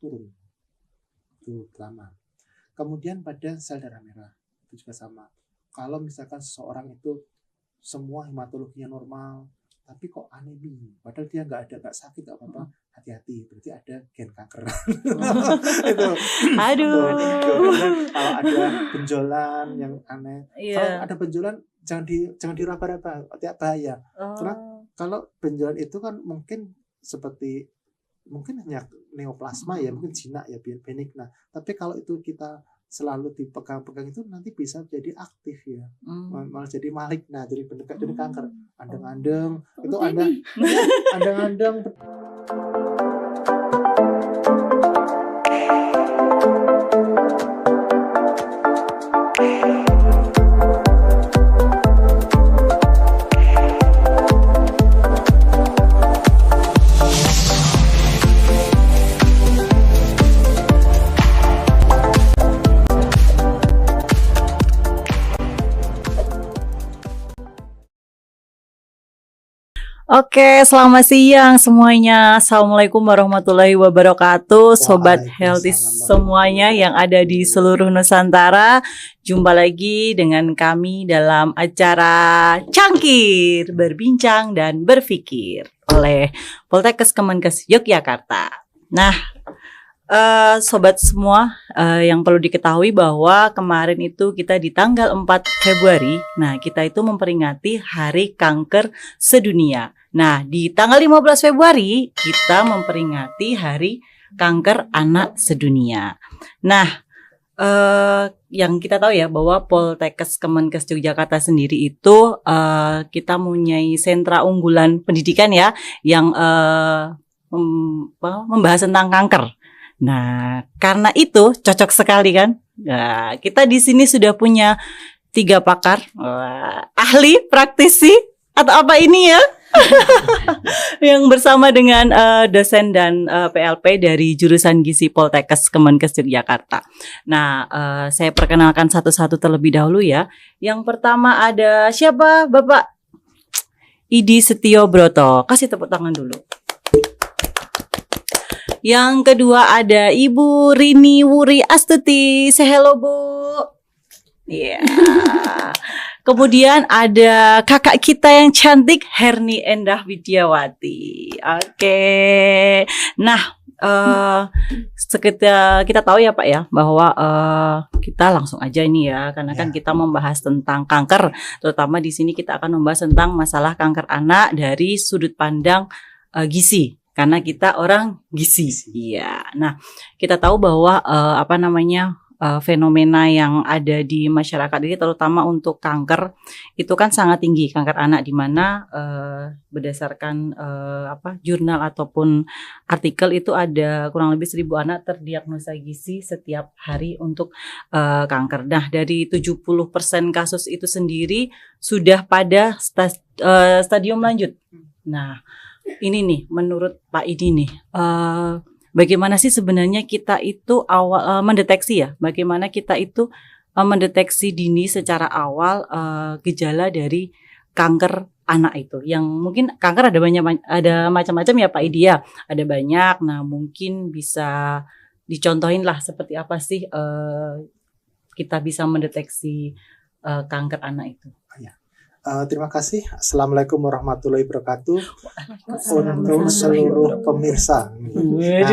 turun. Itu pertama. Kemudian pada sel darah merah itu juga sama. Kalau misalkan seseorang itu semua hematologinya normal, tapi kok anemi, padahal dia nggak sakit, nggak apa-apa, hati-hati, berarti ada gen kanker. Itu. Aduh. Kalau ada benjolan yang aneh, kalau Iya. ada benjolan jangan diraba-raba, bahaya. Karena kalau benjolan itu kan mungkin hanya neoplasma ya, mungkin jinak ya, benigna. Tapi kalau itu kita selalu dipegang-pegang itu nanti bisa jadi aktif ya, malah jadi maligna, jadi kanker. Andeng-andeng itu andeng-andeng. Oke, selamat siang semuanya. Assalamualaikum warahmatullahi wabarakatuh. Sobat Healthy semuanya yang ada di seluruh Nusantara. Jumpa lagi dengan kami dalam acara Cangkir, Berbincang dan Berpikir oleh Poltekkes Kemenkes Yogyakarta. Nah, sobat semua, yang perlu diketahui bahwa kemarin itu kita di tanggal 4 Februari, nah kita itu memperingati Hari Kanker Sedunia. Nah, di tanggal 15 Februari kita memperingati Hari Kanker Anak Sedunia. Nah, yang kita tahu ya bahwa Poltekkes Kemenkes Yogyakarta sendiri itu kita mempunyai sentra unggulan pendidikan ya yang membahas tentang kanker. Nah, karena itu cocok sekali kan? Nah, kita di sini sudah punya 3 pakar, ahli, praktisi atau apa ini ya? Yang bersama dengan dosen dan PLP dari jurusan gizi Poltekkes Kemenkes Yogyakarta. Nah, saya perkenalkan satu-satu terlebih dahulu ya. Yang pertama ada siapa? Bapak Idi Setio Broto. Kasih tepuk tangan dulu. Yang kedua ada Ibu Rini Wuri Astuti. Say hello, Bu. Iya. Yeah. Kemudian ada kakak kita yang cantik, Herni Endah Widiawati. Oke. Nah, kita tahu ya Pak ya bahwa kita langsung aja ini ya, karena kan kita membahas tentang kanker. Terutama di sini kita akan membahas tentang masalah kanker anak dari sudut pandang gizi. Karena kita orang gizi. Iya. Nah, kita tahu bahwa fenomena yang ada di masyarakat ini terutama untuk kanker itu kan sangat tinggi, kanker anak, di mana berdasarkan jurnal ataupun artikel itu ada kurang lebih 1.000 anak terdiagnosa gizi setiap hari untuk kanker. Nah, dari 70% kasus itu sendiri sudah pada stadium lanjut. Nah, ini nih menurut Pak Idi nih, bagaimana sih sebenarnya kita itu awal mendeteksi ya? Bagaimana kita itu mendeteksi dini secara awal gejala dari kanker anak itu? Yang mungkin kanker ada macam-macam ya Pak Idi ya, ada banyak. Nah, mungkin bisa dicontohin lah seperti apa sih kita bisa mendeteksi kanker anak itu? Terima kasih. Assalamualaikum warahmatullahi wabarakatuh untuk seluruh pemirsa. Nah,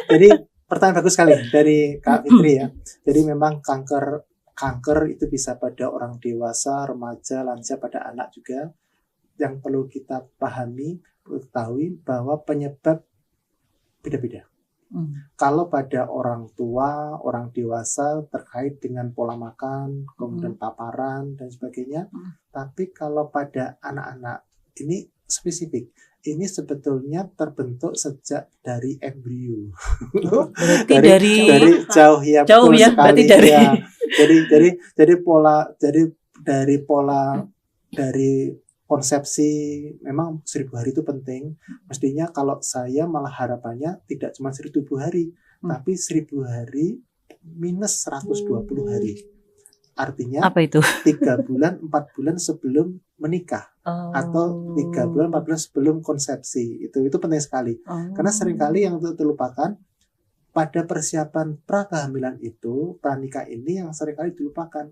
jadi pertanyaan bagus sekali dari Kak Fitri ya. Jadi memang kanker itu bisa pada orang dewasa, remaja, lansia, pada anak juga. Yang perlu kita ketahui bahwa penyebab beda-beda. Kalau pada orang tua, orang dewasa terkait dengan pola makan, kemudian paparan dan sebagainya. Tapi kalau pada anak-anak ini spesifik. Ini sebetulnya terbentuk sejak dari embrio. dari jauh ya, jauh ya, sekali. Dari... Ya. Dari pola dari konsepsi memang 1.000 hari itu penting. Mestinya kalau saya malah harapannya tidak cuma 1.000 hari, tapi 1.000 hari minus 120 hari. Artinya apa itu? 3 bulan, 4 bulan sebelum menikah. Atau 3 bulan, 4 bulan sebelum konsepsi. Itu penting sekali. Karena seringkali yang terlupakan, pada persiapan prakehamilan itu, pranikah ini yang seringkali dilupakan.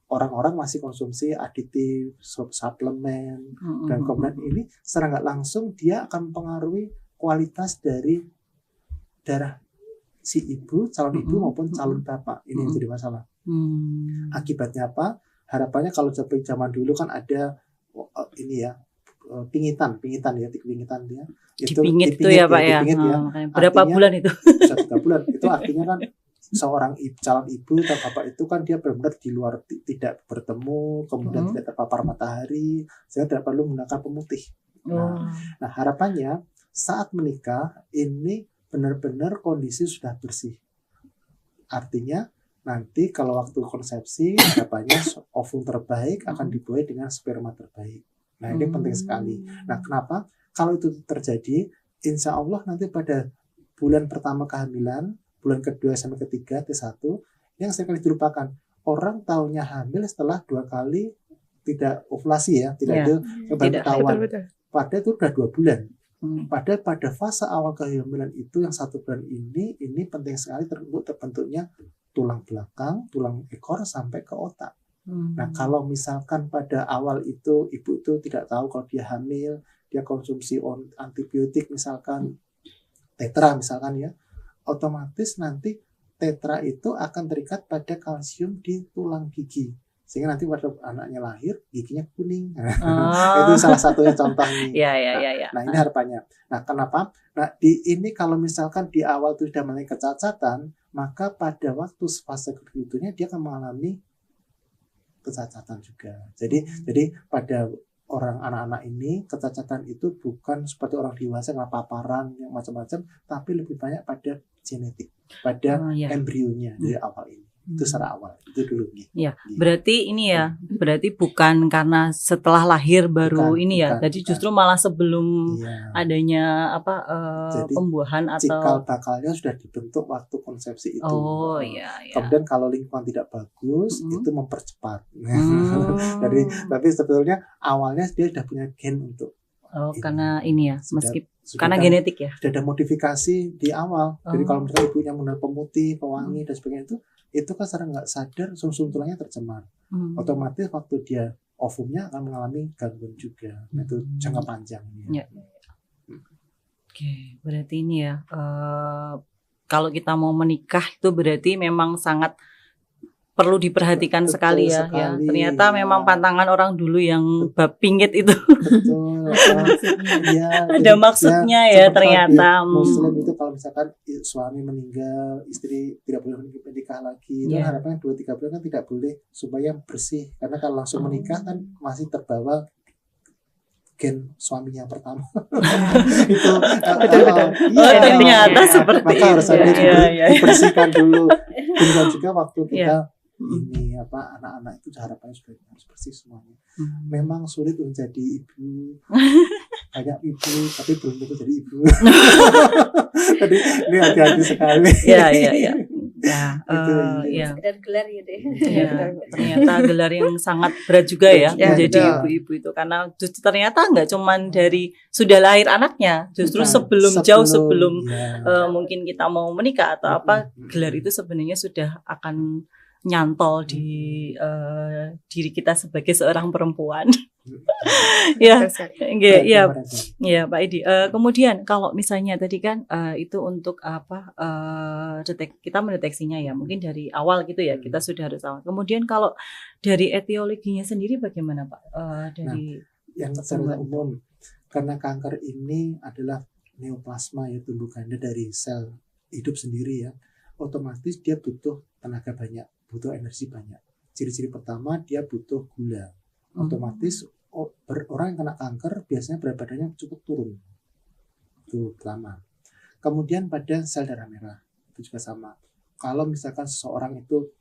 Orang-orang masih konsumsi aditif, suplemen, dan kemudian ini secara nggak langsung dia akan mempengaruhi kualitas dari darah si ibu, calon ibu maupun calon bapak. Ini yang jadi masalah. Akibatnya apa? Harapannya kalau seperti zaman dulu kan ada ini ya, pingitan ya, pingitan dia. Dipingit itu ya Pak ya. Berapa artinya, bulan itu? Bisa 3 bulan. Itu artinya kan seorang calon ibu atau bapak itu kan dia benar-benar di luar, tidak bertemu, kemudian tidak terpapar matahari, sehingga tidak perlu menggunakan pemutih. Nah, harapannya saat menikah ini benar-benar kondisi sudah bersih. Artinya nanti kalau waktu konsepsi harapannya ovum terbaik akan dibuai dengan sperma terbaik. Nah, ini penting sekali. Nah, kenapa? Kalau itu terjadi, insya Allah nanti pada bulan pertama kehamilan, bulan kedua sampai ketiga T1, yang sekali dilupakan. Orang taunya hamil setelah 2 kali tidak ovulasi ya, tidak ada ketahuan. Padahal itu sudah 2 bulan. Padahal pada fase awal kehamilan itu yang 1 bulan ini penting sekali terbentuknya tulang belakang, tulang ekor sampai ke otak. Nah, kalau misalkan pada awal itu ibu itu tidak tahu kalau dia hamil, dia konsumsi antibiotik misalkan tetra misalkan ya, otomatis nanti tetra itu akan terikat pada kalsium di tulang gigi, sehingga nanti pada anaknya lahir giginya kuning. Itu salah satunya contohnya. Nah, ini harapannya. Nah, kenapa? Nah, ini kalau misalkan di awal itu sudah mulai kecacatan, maka pada waktu fase berikutnya dia akan mengalami kecacatan juga. Jadi pada orang anak-anak ini kecacatan itu bukan seperti orang dewasa yang paparan yang macam-macam, tapi lebih banyak pada genetik, pada embrionya dari awal ini. Itu secara awal, itu dulu nih. Ya, berarti ini ya, berarti bukan karena setelah lahir baru jadi justru malah sebelum adanya jadi, pembuahan atau cikal bakalnya sudah dibentuk waktu konsepsi itu. Kemudian kalau lingkungan tidak bagus, itu mempercepat. Jadi, tapi sebetulnya awalnya dia sudah punya gen untuk karena ini ya, karena genetik ya. Sudah ada modifikasi di awal. Jadi kalau misalnya ibunya menggunakan pemutih, pewangi dan sebagainya itu kan secara nggak sadar sumsum tulangnya tercemar. Otomatis waktu dia ovumnya akan mengalami gangguan juga. Nah, itu jangka panjang. Oke, berarti ini ya, kalau kita mau menikah itu berarti memang sangat perlu diperhatikan sekali ya. Ternyata memang pantangan orang dulu yang bab pingit itu. Betul. Ada maksudnya ya ternyata. Muslim itu kalau misalkan suami meninggal, istri tidak boleh menikah lagi. Dan harapannya 2-3 bulan kan tidak boleh supaya bersih. Karena kalau langsung menikah kan masih terbawa gen suaminya pertama. Itu betul. Ternyata seperti maka harus dibersihkan dulu. Dan juga waktu kita ini anak-anak itu harapannya sudah harus bersih semuanya. Memang sulit menjadi ibu, banyak ibu tapi belum tentu jadi ibu. Jadi ini hati-hati sekali. Sekedar gelar gitu ya. Ternyata gelar yang sangat berat juga ya menjadi ibu-ibu itu, karena ternyata nggak cuman dari sudah lahir anaknya, justru jauh sebelum mungkin kita mau menikah atau gelar itu sebenarnya sudah akan nyantol di diri kita sebagai seorang perempuan. Ya Pak Edi. Kemudian kalau misalnya tadi kan itu untuk kita mendeteksinya ya mungkin dari awal gitu ya, kita sudah harus awal. Kemudian kalau dari etiologinya sendiri bagaimana Pak? Yang secara umum karena kanker ini adalah neoplasma ya, tumbuh ganda dari sel hidup sendiri ya, otomatis dia butuh tenaga banyak, butuh energi banyak. Ciri-ciri pertama dia butuh gula. Otomatis orang yang kena kanker biasanya berat badannya cukup turun. Itu pertama. Kemudian pada sel darah merah itu juga sama. Kalau misalkan seseorang itu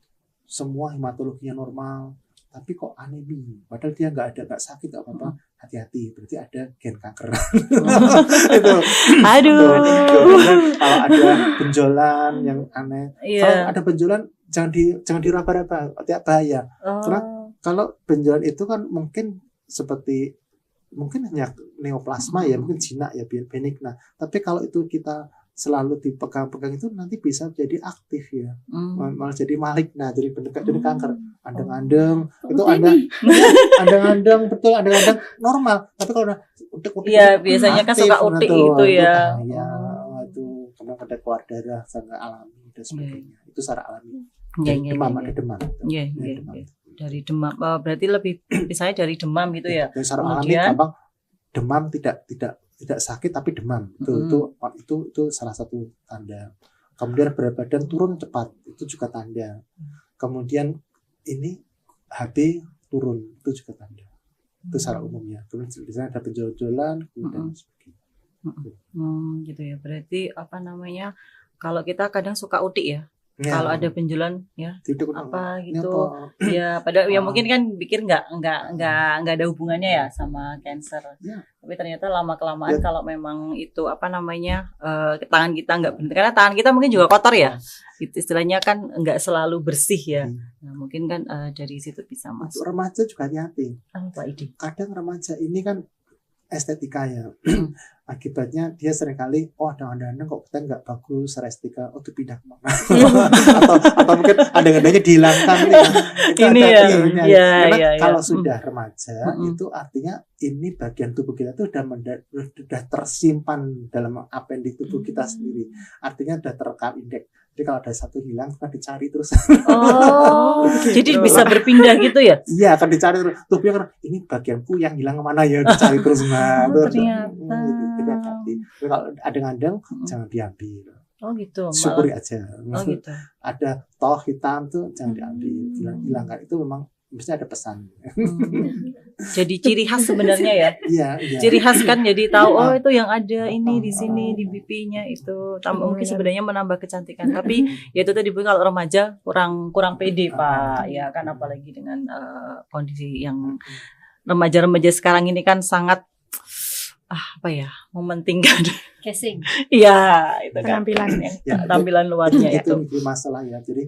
semua hematologinya normal, tapi kok anemia, padahal dia nggak sakit nggak apa-apa, hati-hati, berarti ada gen kanker. Itu. Aduh. Kalau ada benjolan yang aneh, kalau ada benjolan jangan diraba-raba, bahaya. Karena kalau benjolan itu kan mungkin hanya neoplasma ya, mungkin jinak ya, benigna. Tapi kalau itu kita selalu dipegang-pegang itu nanti bisa jadi aktif ya, malah jadi maligna, jadi jadi kanker. Andeng-andeng itu andeng-andeng betul, andeng-andeng normal, tapi kalau udah iya biasanya kan suka utik itu ya. Ya itu karena ada keluar darah sangat alami dan sebagainya, itu secara alami. Demam, ada demam. Iya. Dari demam, berarti lebih misalnya dari demam gitu ya. Dari secara alami gampang demam tidak sakit tapi demam itu salah satu tanda. Kemudian berat badan turun cepat itu juga tanda. Kemudian ini HB turun itu juga tanda. Itu secara umumnya. Kemudian di sana ada penjol-jolan dan sebagainya. Gitu ya. Berarti kalau kita kadang suka utik ya. Kalau ada benjolan ya apa gitu ya, padahal ya mungkin kan pikir nggak ada hubungannya ya sama cancer, tapi ternyata lama kelamaan kalau memang itu tangan kita nggak benar, karena tangan kita mungkin juga kotor ya, istilahnya kan nggak selalu bersih ya. Nah mungkin kan dari situ bisa masuk. Untuk remaja juga hati-hati. Apa ide? Kadang remaja ini kan estetika ya. Akibatnya dia seringkali andang-andang kok kita nggak bagus secara estetika, itu pindah kemana atau mungkin andang-andangnya dihilangkan ini kalau sudah remaja itu artinya ini bagian tubuh kita itu sudah tersimpan dalam appendix tubuh kita sendiri, artinya sudah terekam indeks. Jadi kalau ada satu hilang akan dicari terus. Jadi bisa berpindah gitu ya? Iya, akan dicari terus. Tubuhnya kan ini bagianku yang hilang kemana ya, dicari terus. Ternyata. Kalau ada jangan diambil. Oh gitu. Syukuri aja. Oh gitu. Ada toh hitam tuh jangan diambil. Hilangkan itu memang mesti ada pesan. Jadi ciri khas sebenarnya ya. Iya. Ciri khas kan, jadi tahu itu yang ada ini di sini di pipinya itu. Mungkin sebenarnya menambah kecantikan, tapi ya itu tadi kalau remaja kurang pede Pak. Ya kan, apalagi dengan kondisi yang remaja-remaja sekarang ini kan sangat mementingkan casing. Iya, itu penampilan tampilan luarnya itu masalah ya. Jadi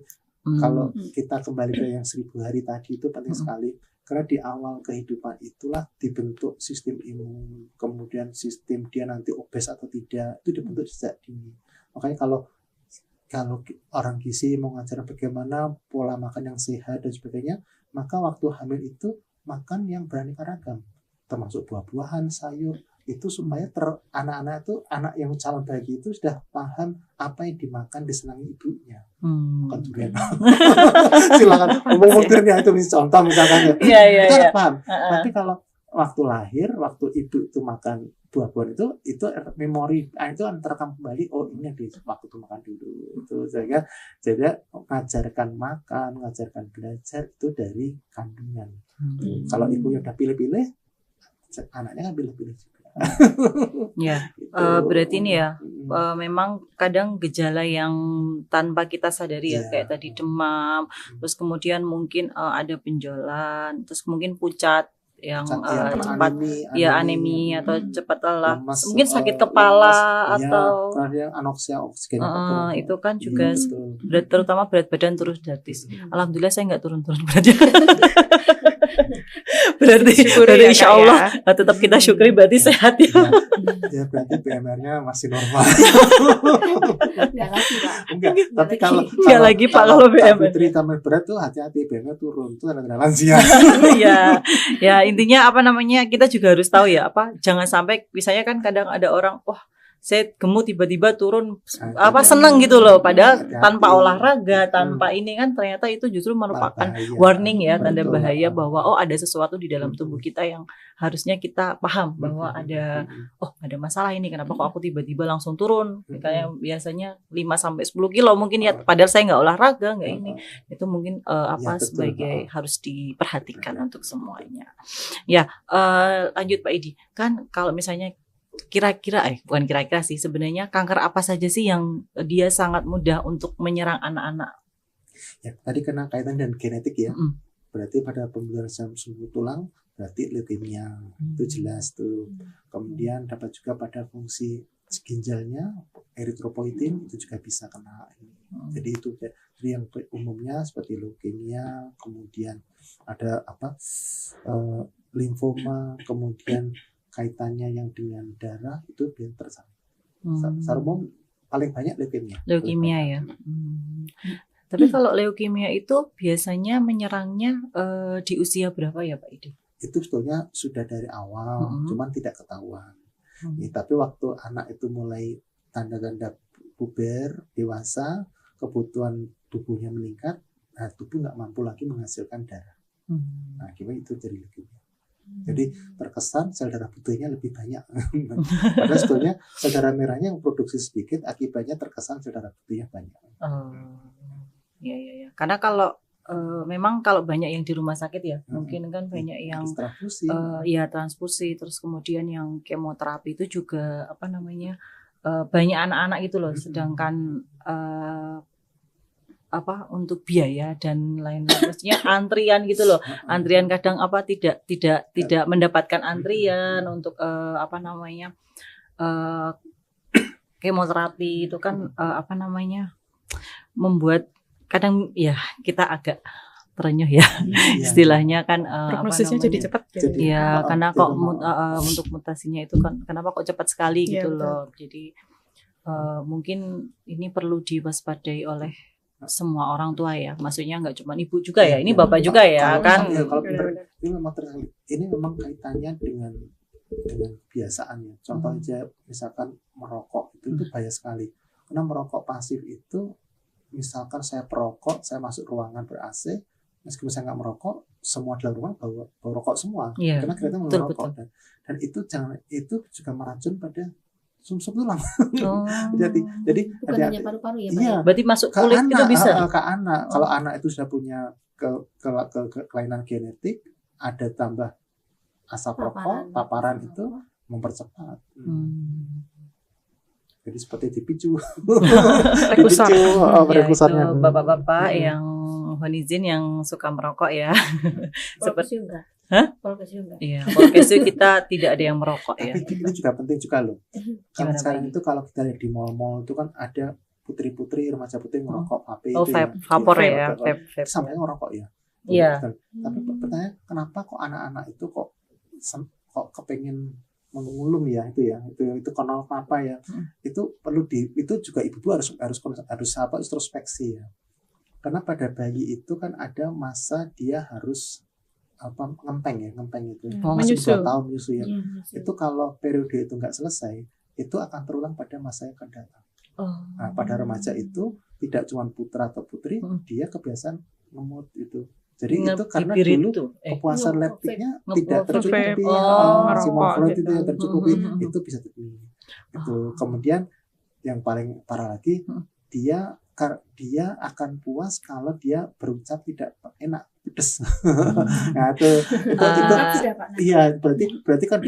kalau kita kembali ke yang 1000 hari tadi itu penting sekali. Karena di awal kehidupan itulah dibentuk sistem imun, kemudian sistem dia nanti obes atau tidak itu dibentuk sejak dini. Makanya kalau orang gizi mau ngajar bagaimana pola makan yang sehat dan sebagainya, maka waktu hamil itu makan yang beraneka ragam, termasuk buah-buahan, sayur, itu supaya anak-anak itu, anak yang calon bayi itu sudah paham apa yang dimakan disenangi ibunya. Bukan durian. Silakan ngomong durian itu contoh misalkan ya. Kita paham. Tapi kalau waktu lahir, waktu ibu itu makan buah-buahan itu memori itu terekam kembali. Oh ini di waktu itu makan dulu. Itu jadi ngajarkan makan, ngajarkan belajar itu dari kandungan. Kalau ibunya udah pilih-pilih, anaknya kan pilih-pilih juga. Berarti ini ya memang kadang gejala yang tanpa kita sadari ya, kayak tadi demam, terus kemudian mungkin ada benjolan, terus mungkin pucat yang cepat anemi atau cepat lelah, mungkin sakit kepala atau anoksia oksigen itu kan juga terutama berat badan turun drastis. Alhamdulillah saya nggak turun-turun beratnya. berarti insya Allah tetap kita syukuri, berarti sehat ya. Ya berarti BMR-nya masih normal. Enggak lagi Pak. Enggak, tapi kalau lagi Pak, kalau BMR Fitri tambah berat tuh hati-hati, BMR turun itu tanda lansia. ya intinya kita juga harus tahu ya, jangan sampai misalnya kan kadang ada orang saya gemuk tiba-tiba turun seneng gitu loh, padahal tanpa olahraga, tanpa ini kan ternyata itu justru merupakan warning ya, tanda bahaya bahwa ada sesuatu di dalam tubuh kita yang harusnya kita paham bahwa ada masalah ini, kenapa kok aku tiba-tiba langsung turun, kayak biasanya 5-10 kilo mungkin ya, padahal saya nggak olahraga, nggak ini, itu mungkin sebagai harus diperhatikan untuk semuanya. Lanjut Pak Idi, kan kalau misalnya bukan kira-kira sih, sebenarnya kanker apa saja sih yang dia sangat mudah untuk menyerang anak-anak? Ya, tadi kena kaitan dengan genetik ya. Berarti pada pembuluh sumbu tulang berarti leukemia, itu jelas tuh. Kemudian dapat juga pada fungsi ginjalnya, eritropoietin itu juga bisa kena. Jadi itu yang umumnya seperti leukemia, kemudian ada limfoma, kemudian kaitannya yang dengan darah itu biar tersalur. Secara umum paling banyak leukemia. Leukemia ya. Tapi kalau leukemia itu biasanya menyerangnya di usia berapa ya Pak Idi? Itu sebetulnya sudah dari awal, cuman tidak ketahuan. Tapi waktu anak itu mulai tanda-tanda puber, dewasa, kebutuhan tubuhnya meningkat, nah tubuh nggak mampu lagi menghasilkan darah. Nah, gimana itu jadi leukemia. Jadi terkesan sel darah putihnya lebih banyak. Padahal sebetulnya sel darah merahnya yang produksi sedikit, akibatnya terkesan sel darah putihnya banyak. Ya. Karena kalau memang kalau banyak yang di rumah sakit ya, mungkin kan banyak yang transfusi. Transfusi, terus kemudian yang kemoterapi itu juga banyak anak-anak gitu loh. Sedangkan untuk biaya dan lain-lain, maksudnya antrian gitu loh. Antrian kadang tidak mendapatkan antrian untuk kemoterapi itu kan membuat kadang ya kita agak terenyuh ya istilahnya kan prognosisnya jadi cepat ya karena kok untuk mutasinya itu kan kenapa kok cepat sekali gitu loh. Jadi mungkin ini perlu diwaspadai oleh semua orang tua ya, maksudnya nggak cuma ibu juga ya, ini bapak juga ya kan. Kalau ini memang kaitannya dengan kebiasaannya. Contoh aja misalkan merokok itu bahaya sekali, karena merokok pasif itu misalkan saya perokok, saya masuk ruangan ber-AC, meskipun saya nggak merokok, semua dalam rumah bau rokok semua, karena kelihatan merokok. Dan itu juga meracun pada sumsum tulang. Jadi bukan hanya paru-paru ya Pak? Iya, berarti masuk kulit anak, itu bisa. Ke anak, kalau anak itu sudah punya kelainan genetik, ada tambah asap rokok, paparan itu mempercepat. Jadi seperti dipicu. Prekursornya. Ya, bapak-bapak yang honizin yang suka merokok ya. Seperti enggak? Iya, polkesio kita tidak ada yang merokok ya. Tapi itu juga penting juga loh. Karena sekarang itu kalau kita lihat di mall-mall itu kan ada putri-putri, remaja putri merokok vape itu vapor ya. Sampai ngerokok ya. Iya. Tapi pertanyaan kenapa kok anak-anak itu kok kepengen mengulum ya itu kenapa ya. Itu perlu itu juga ibu harus introspeksi ya. Karena pada bayi itu kan ada masa dia harus ngempeng itu masih 2 tahun menyusu ya. Itu kalau periode itu nggak selesai, itu akan terulang pada masa yang akan datang. Nah, pada remaja itu tidak cuma putra atau putri, dia kebiasaan ngemut itu. Jadi itu karena dulu kepuasan leptiknya tidak tercukupi, simofloid itu yang tercukupi, itu bisa terjadi. Itu kemudian yang paling parah lagi, dia akan puas kalau dia berucap tidak enak, pedes. Nah itu iya berarti kan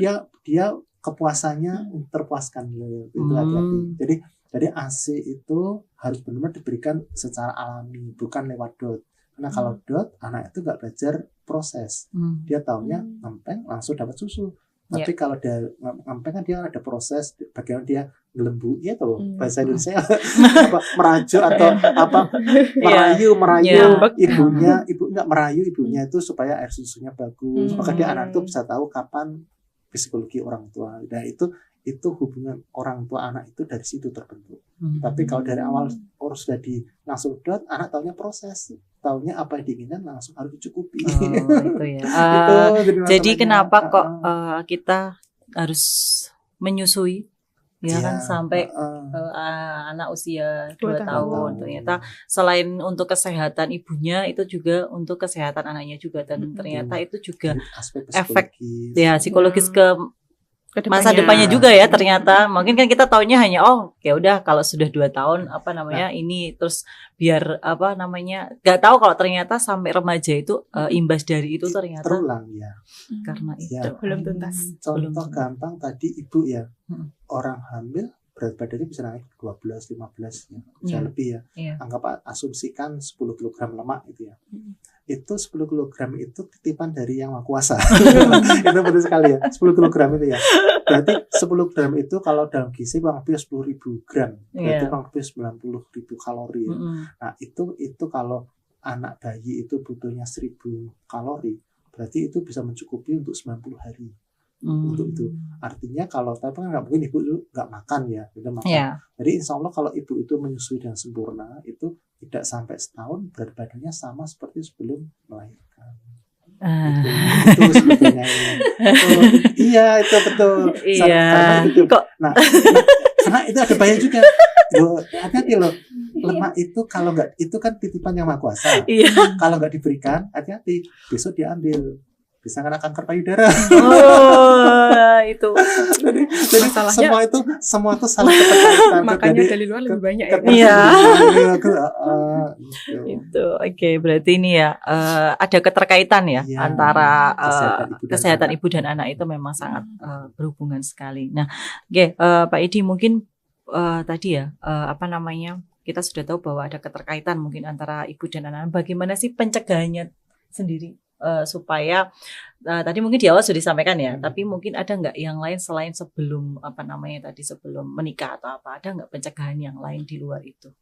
dia kepuasannya terpuaskan itu hati-hati. Jadi AC itu harus benar-benar diberikan secara alami, bukan lewat dot. Karena kalau dot, anak itu nggak belajar proses. Dia taunya ngempeng langsung dapat susu. Tapi kalau dia ngempeng kan dia ada proses bagaimana dia ngelembu ya tuh bahasa Indonesia merajuk atau merayu ibunya itu supaya air susunya bagus. Maka dia anak itu bisa tahu kapan psikologi orang tua. Dan itu hubungan orang tua anak itu dari situ terbentuk. Tapi kalau dari awal harus sudah langsung dot, anak taunya proses, taunya apa yang diinginkan langsung harus dicukupi. Itu ya. Jadi kenapa kok kita harus menyusui ya kan sampai anak usia 2 tahun. Ternyata selain untuk kesehatan ibunya, itu juga untuk kesehatan anaknya juga, dan ternyata itu juga efek psikologis ke masa depannya juga ya. Ternyata mungkin kan kita taunya hanya ya udah kalau sudah 2 tahun ini terus biar nggak tahu kalau ternyata sampai remaja itu imbas dari itu ternyata terulang ya. Karena itu belum tuntas. Contoh gampang tadi ibu ya, orang hamil berat badannya bisa naik 12-15 ya, bisa lebih ya. Anggap asumsikan 10 kg lemak gitu ya. Itu 10 kg itu titipan dari yang Maha Kuasa. Itu betul sekali ya, 10 kg itu ya. Berarti 10 gram itu kalau dalam gizi kurang lebih 10.000 gram. Berarti kurang lebih 90.000 kalori ya. Nah itu kalau anak bayi itu butuhnya 1.000 kalori, berarti itu bisa mencukupi untuk 90 hari. untuk itu. Artinya kalau tapi kan nggak mungkin ibu nggak makan ya, udah makan. Ya. Jadi insya Allah kalau ibu itu menyusui dengan sempurna itu tidak sampai setahun berat badannya sama seperti sebelum melahirkan. Itu sebetulnya. Iya itu betul. Iya. Itu. Kok Karena itu ada bahaya juga. Loh, hati-hati loh. Lemak itu kalau nggak itu kan titipan yang Maha Kuasa. Iya. Kalau nggak diberikan, hati-hati. Besok diambil. Bisa kena kanker payudara. Oh, itu. Jadi Masalahnya- semua itu saling keterkaitan. Makanya dari luar lebih banyak ya. Iya. Gitu. Itu oke, berarti ini ya ada keterkaitan ya Iya. antara Kesehatan kesehatan ibu ibu dan anak itu memang sangat berhubungan sekali. Nah, oke, Pak Edi mungkin tadi ya apa namanya, kita sudah tahu bahwa ada keterkaitan mungkin antara ibu dan anak. Bagaimana sih pencegahannya sendiri supaya tadi mungkin di awal sudah disampaikan ya, tapi mungkin ada nggak yang lain selain sebelum apa namanya tadi sebelum menikah atau apa, ada nggak pencegahan yang lain di luar itu?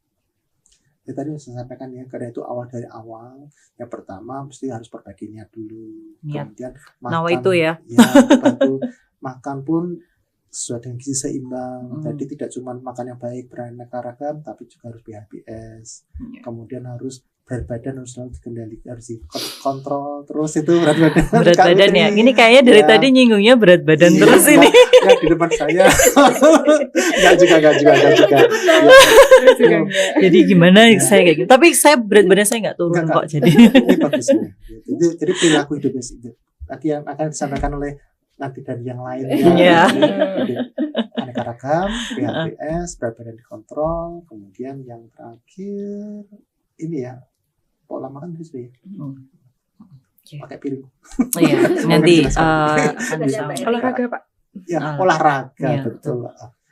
Ya, tadi saya sampaikan ya, karena itu dari awal. Yang pertama mesti harus perbaiki niat dulu. Niat. Kemudian Nawa itu ya. bantu makan pun sesuai dengan gizi seimbang. Jadi tidak cuma makan yang baik beraneka ragam, tapi juga harus BHBS. Kemudian harus berat badan harus selalu dikendalikan, harus dikontrol terus itu berat badan. Berat badan ya. Ini kayaknya dari tadi nyinggungnya berat badan terus ini. Ya di depan saya. Enggak juga. Juga enggak. Jadi gimana saya kayak gitu. Tapi saya berat badan saya nggak turun Enggak. kok jadi. Ini bagusnya. Jadi perilaku hidup itu nanti yang akan disampaikan oleh nanti dari yang lain Iya. Jadi, aneka ragam, PHBS, berat badan dikontrol, kemudian yang terakhir ini ya pola makan harus ya. Pakai piring. Iya, nanti akan Ada disampaikan. Olahraga Pak. Ya, Ah. olahraga Iya, betul.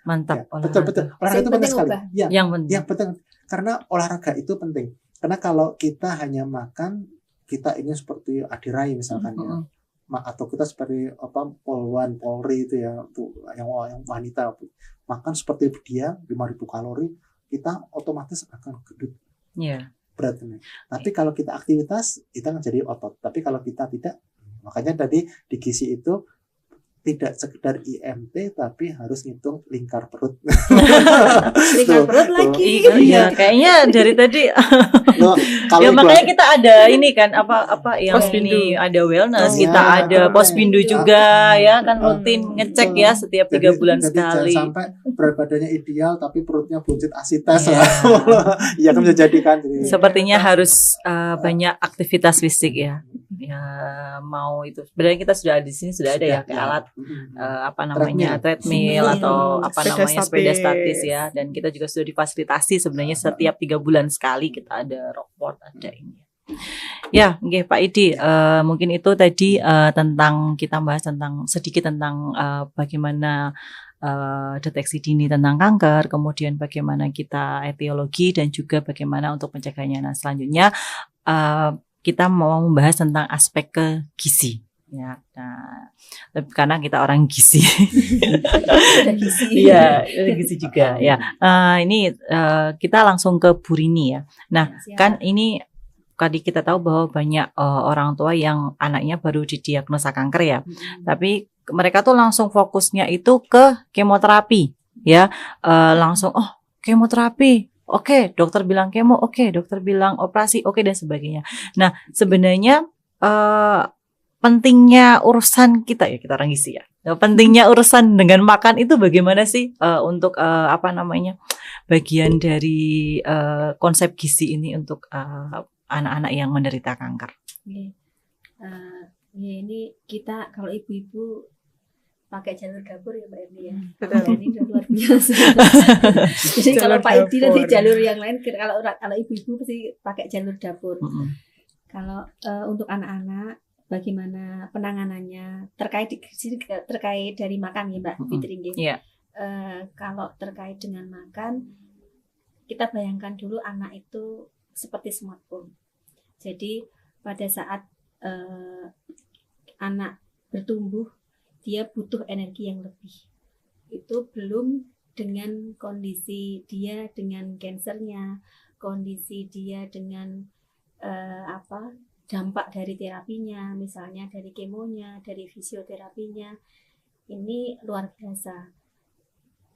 Mantap. Ya, betul. Olahraga itu penting sekali. Ya, Yang penting. yang penting karena olahraga itu penting. Karena kalau kita hanya makan, kita ingin seperti adirai misalkan ya. Atau kita seperti polwan, polri itu ya, tuh yang wanita makan seperti dia 5.000 kalori, kita otomatis akan gendut. Iya. Berat ini. Tapi kalau kita aktivitas, kita akan jadi otot. Tapi kalau kita tidak, makanya tadi di gizi itu tidak sekedar IMT, tapi harus ngitung lingkar perut. Lingkar perut lagi. Iya, kayaknya dari tadi. Loh, kalau Ya ibu- makanya kita ada ini kan apa yang Pospindu. ini ada wellness, Oh, kita ya, ada betul. pospindu Ya. juga ya kan rutin ngecek ya setiap 3 bulan jadi sekali. jangan sampai berat badannya ideal tapi perutnya buncit asitas. Iya. Iya kan bisa jadi kan. Jadi, Sepertinya harus banyak aktivitas fisik ya. Ya mau itu. Sebenarnya kita sudah di sini sudah ada ya kayak alat apa namanya treadmill atau apa Sepeda namanya sepeda statis. statis ya, dan kita juga sudah difasilitasi sebenarnya setiap 3 bulan sekali kita ada rockboard, ada ini. Ya, oke Pak Idi, mungkin itu tadi tentang kita bahas tentang sedikit tentang bagaimana deteksi dini tentang kanker, kemudian bagaimana kita etiologi dan juga bagaimana untuk pencegahannya. Nah, selanjutnya kita mau membahas tentang aspek ke gizi. Ya, nah, karena kita orang gizi. Ada gizi. Iya, gizi juga. Ya, ini kita langsung ke Bu Rini ya. Nah, Siap. kan ini tadi kita tahu bahwa banyak orang tua yang anaknya baru didiagnosa kanker ya, tapi mereka tuh langsung fokusnya itu ke kemoterapi, ya, langsung kemoterapi. Oke, dokter bilang kemo, oke, dokter bilang operasi, oke, dan sebagainya. Nah, sebenarnya pentingnya urusan kita orang gizi ya. Nah, pentingnya urusan dengan makan itu bagaimana sih untuk apa namanya bagian dari konsep gizi ini untuk anak-anak yang menderita kanker. Oke. Ya ini kita kalau ibu-ibu pakai jalur dapur ya Mbak Erni ya. Betul. Ini udah luar biasa. Jadi kalau Jalur Pak Edi dapur. nanti jalur yang lain, kalau ibu-ibu pasti pakai jalur dapur. Kalau untuk anak-anak bagaimana penanganannya terkait dari makan ya Mbak Fitri nggih. Iya. Kalau terkait dengan makan, kita bayangkan dulu anak itu seperti smartphone. Jadi pada saat anak bertumbuh, dia butuh energi yang lebih. Itu belum dengan kondisi dia dengan kansernya, kondisi dia dengan dampak dari terapinya, misalnya dari kemonya, dari fisioterapinya. ini luar biasa.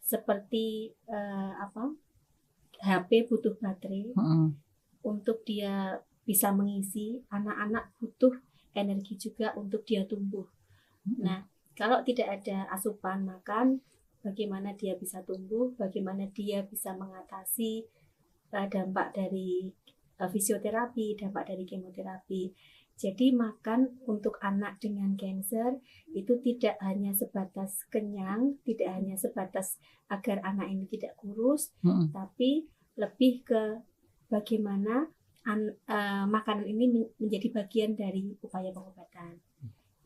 Seperti HP butuh baterai untuk dia bisa mengisi, anak-anak butuh energi juga untuk dia tumbuh. Nah, kalau tidak ada asupan makan, bagaimana dia bisa tumbuh, bagaimana dia bisa mengatasi dampak dari fisioterapi, dampak dari kemoterapi. Jadi makan untuk anak dengan kanker itu tidak hanya sebatas kenyang, tidak hanya sebatas agar anak ini tidak kurus, tapi lebih ke bagaimana makanan ini menjadi bagian dari upaya pengobatan.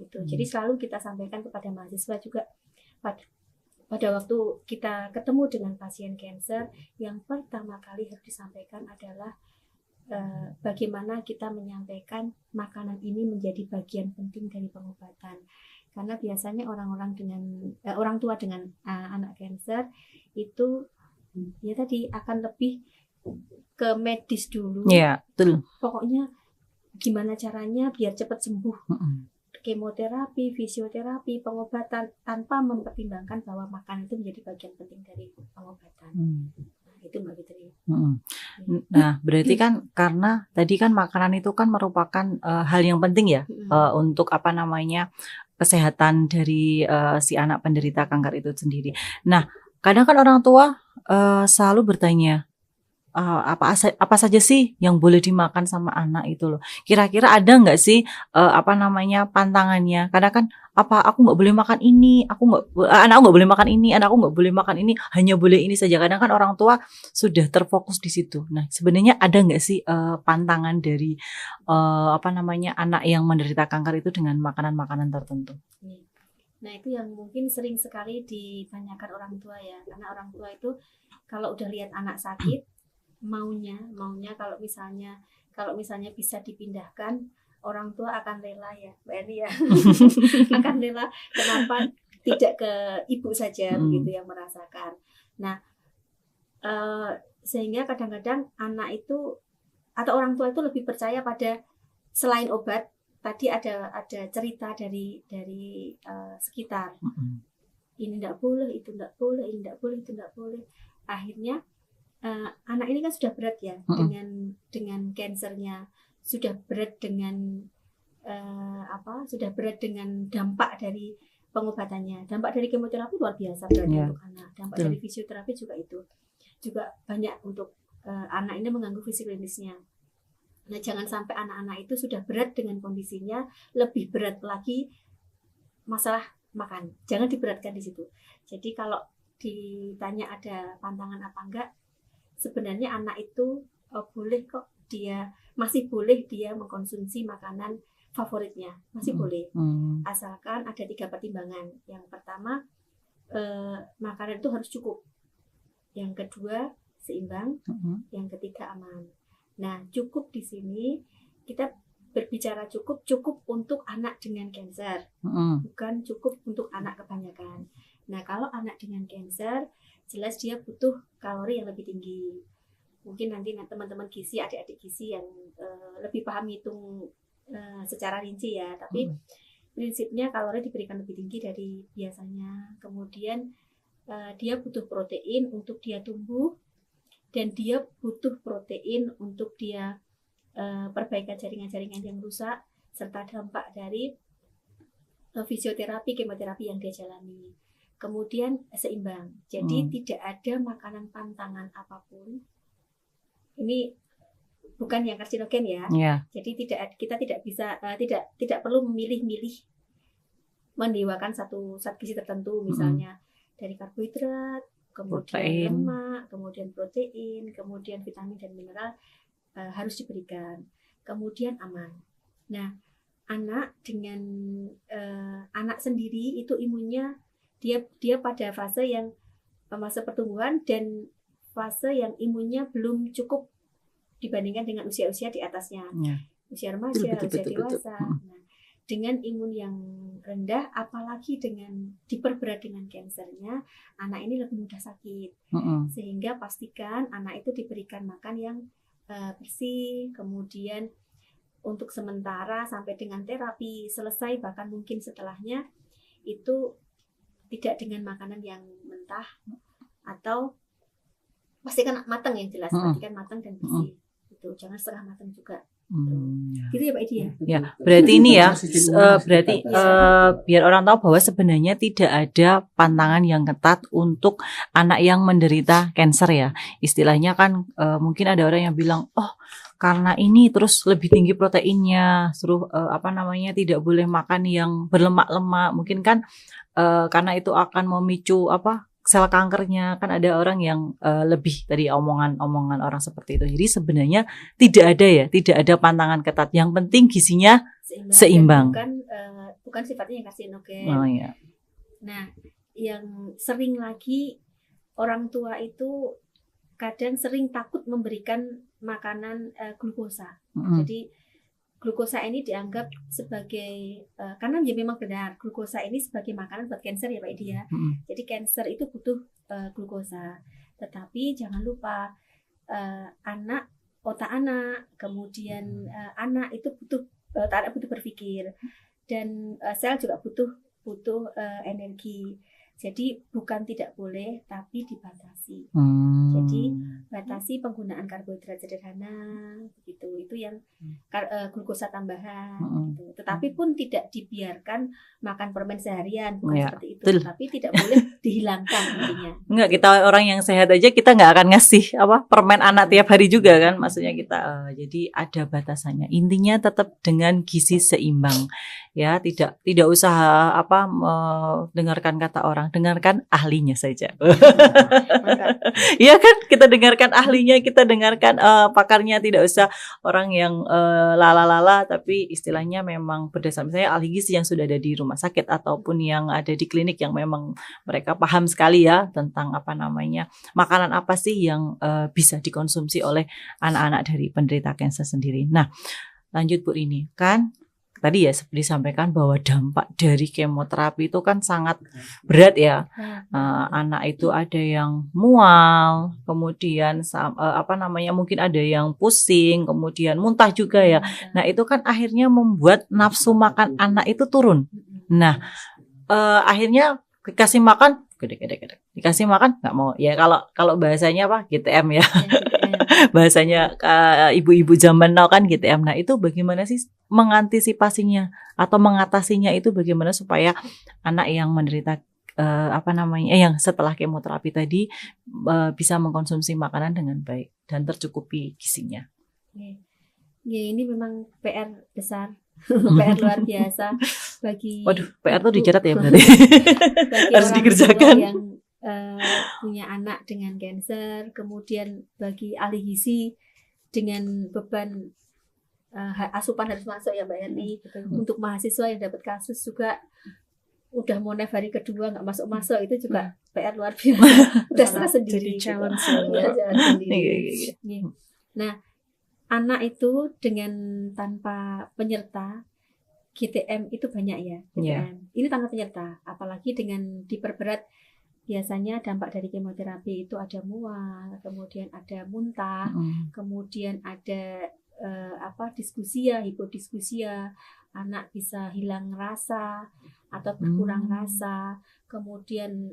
Itu. Jadi selalu kita sampaikan kepada mahasiswa juga pada waktu kita ketemu dengan pasien kanker, yang pertama kali harus disampaikan adalah bagaimana kita menyampaikan makanan ini menjadi bagian penting dari pengobatan. Karena biasanya orang tua dengan anak kanker itu ya tadi akan lebih ke medis dulu. Iya, betul. Pokoknya gimana caranya biar cepat sembuh. Kemoterapi, fisioterapi, pengobatan tanpa mempertimbangkan bahwa makanan itu menjadi bagian penting dari pengobatan. Itu Mbak Fitri. Nah, berarti kan karena tadi kan makanan itu kan merupakan hal yang penting ya untuk kesehatan dari si anak penderita kanker itu sendiri. Nah, kadang kan orang tua selalu bertanya apa saja sih yang boleh dimakan sama anak itu loh. Kira-kira ada nggak sih pantangannya? Karena kan aku nggak boleh makan ini, anakku nggak boleh makan ini, anakku nggak boleh makan ini, hanya boleh ini saja. Kadang kan orang tua sudah terfokus di situ. Nah, sebenarnya ada nggak sih pantangan dari anak yang menderita kanker itu dengan makanan-makanan tertentu? Nah, itu yang mungkin sering sekali ditanyakan orang tua ya. Karena orang tua itu kalau udah lihat anak sakit, maunya kalau misalnya bisa dipindahkan, orang tua akan rela ya, Mbak Eni ya. Akan rela, kenapa tidak ke ibu saja begitu yang merasakan. Nah, sehingga kadang-kadang anak itu atau orang tua itu lebih percaya pada selain obat. Tadi ada cerita dari sekitar. Ini tidak boleh, itu tidak boleh, ini tidak boleh, itu tidak boleh. Akhirnya anak ini kan sudah berat ya dengan kansernya, sudah berat dengan dampak dari pengobatannya, dampak dari kemoterapi luar biasa beratnya untuk anak, dampak dari fisioterapi juga banyak untuk anak ini mengganggu fisik klinisnya. Nah, jangan sampai anak-anak itu sudah berat dengan kondisinya, lebih berat lagi masalah makan, jangan diberatkan di situ. Jadi kalau ditanya ada pantangan apa enggak, sebenarnya anak itu boleh kok, masih boleh dia mengkonsumsi makanan favoritnya, masih boleh, asalkan ada 3 pertimbangan. Yang pertama, makanan itu harus cukup. Yang kedua, seimbang. Yang ketiga, aman. Nah, cukup di sini kita berbicara cukup untuk anak dengan kanker, bukan cukup untuk anak kebanyakan. Nah, kalau anak dengan kanker, jelas dia butuh kalori yang lebih tinggi. Mungkin nanti teman-teman gizi, adik-adik gizi yang lebih paham hitung secara rinci ya. Tapi prinsipnya kalori diberikan lebih tinggi dari biasanya. Kemudian dia butuh protein untuk dia tumbuh, dan dia butuh protein untuk dia perbaikan jaringan-jaringan yang rusak, serta dampak dari fisioterapi, kemoterapi yang dia jalani. Kemudian seimbang, jadi tidak ada makanan pantangan apapun. Ini bukan yang karsinogen ya. Jadi kita tidak bisa tidak perlu memilih-milih mendewakan satu zat gizi tertentu, misalnya dari karbohidrat, kemudian lemak, kemudian protein, kemudian vitamin dan mineral harus diberikan. Kemudian aman. Nah, anak dengan anak sendiri itu imunnya dia pada fase pertumbuhan dan fase yang imunnya belum cukup dibandingkan dengan usia-usia di atasnya, usia remaja, usia dewasa. Nah, dengan imun yang rendah, apalagi dengan diperberat dengan kansernya, anak ini lebih mudah sakit. Sehingga pastikan anak itu diberikan makan yang bersih, kemudian untuk sementara sampai dengan terapi selesai, bahkan mungkin setelahnya itu tidak dengan makanan yang mentah atau pastikan matang yang jelas, pastikan matang dan bersih. Itu jangan setengah matang juga. Gitu ya Pak Edi ya. Ya, berarti ini ya, berarti biar orang tahu bahwa sebenarnya tidak ada pantangan yang ketat untuk anak yang menderita kanker ya. Istilahnya kan mungkin ada orang yang bilang, oh karena ini terus lebih tinggi proteinnya, suruh tidak boleh makan yang berlemak-lemak. Mungkin kan karena itu akan memicu sel kankernya, kan ada orang yang lebih tadi omongan orang seperti itu. Jadi sebenarnya tidak ada pantangan ketat. Yang penting gizinya seimbang. Bukan sifatnya yang karsinogen. Oh, iya. Nah, yang sering lagi orang tua itu kadang sering takut memberikan makanan glukosa. Jadi glukosa ini dianggap sebagai karena ya memang benar glukosa ini sebagai makanan buat kanker ya Pak Edi ya. Jadi kanker itu butuh glukosa. Tetapi jangan lupa otak anak, kemudian anak itu butuh berpikir dan sel juga butuh energi. Jadi bukan tidak boleh, tapi dibatasi. Jadi batasi penggunaan karbohidrat sederhana, begitu. Itu yang glukosa tambahan. Gitu. Tetapi pun tidak dibiarkan makan permen seharian, bukan seperti itu. Betul. Tapi tidak boleh dihilangkan intinya. Enggak, kita orang yang sehat aja kita nggak akan ngasih permen anak tiap hari juga kan. Maksudnya kita jadi ada batasannya. Intinya tetap dengan gizi seimbang. Ya, tidak usah dengarkan kata orang, dengarkan ahlinya saja. Iya kan, kita dengarkan ahlinya, kita dengarkan pakarnya, tidak usah orang yang lala-lala, tapi istilahnya memang berdasarkan misalnya ahli gizi yang sudah ada di rumah sakit ataupun yang ada di klinik yang memang mereka paham sekali ya tentang makanan apa sih yang bisa dikonsumsi oleh anak-anak dari penderita kanker sendiri. Nah, lanjut Bu Rini, kan tadi ya seperti disampaikan bahwa dampak dari kemoterapi itu kan sangat berat ya. Anak itu ada yang mual, kemudian mungkin ada yang pusing, kemudian muntah juga ya. Nah, itu kan akhirnya membuat nafsu makan anak itu turun. Nah, akhirnya dikasih makan gede-gede. Dikasih makan nggak mau. Ya kalau bahasanya GTM ya. Bahasanya ibu-ibu zaman now kan GTM. Nah, itu bagaimana sih mengantisipasinya atau mengatasinya itu bagaimana supaya anak yang menderita yang setelah kemoterapi tadi bisa mengkonsumsi makanan dengan baik dan tercukupi gizinya. Ya, ini memang PR besar. PR luar biasa bagi PR tuh dicatat ya berarti. Bagi harus dikerjakan yang punya anak dengan kanker, kemudian bagi ahli gizi dengan beban asupan harus masuk ya Mbak Erni. Untuk mahasiswa yang dapat kasus juga udah mau hari kedua nggak masuk itu juga PR luar biasa. Udah stres sendiri. Jadi challenge sendiri. Nah, anak itu dengan tanpa penyerta GTM itu banyak ya. Ini tanpa penyerta, apalagi dengan diperberat. Biasanya dampak dari kemoterapi itu ada mual, kemudian ada muntah, kemudian ada diskusia, hipodiskusia, anak bisa hilang rasa atau berkurang rasa, kemudian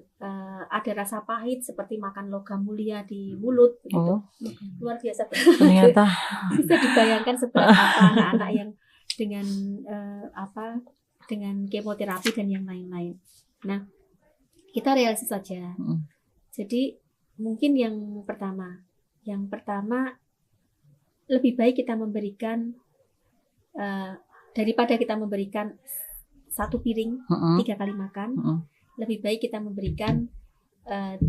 ada rasa pahit seperti makan logam mulia di mulut, begitu. Luar biasa. Ternyata bisa dibayangkan seperti apa anak-anak yang dengan dengan kemoterapi dan yang lain-lain. Nah, kita realistis saja. Jadi mungkin yang pertama lebih baik kita memberikan daripada kita memberikan 1 piring 3 kali makan, lebih baik kita memberikan 3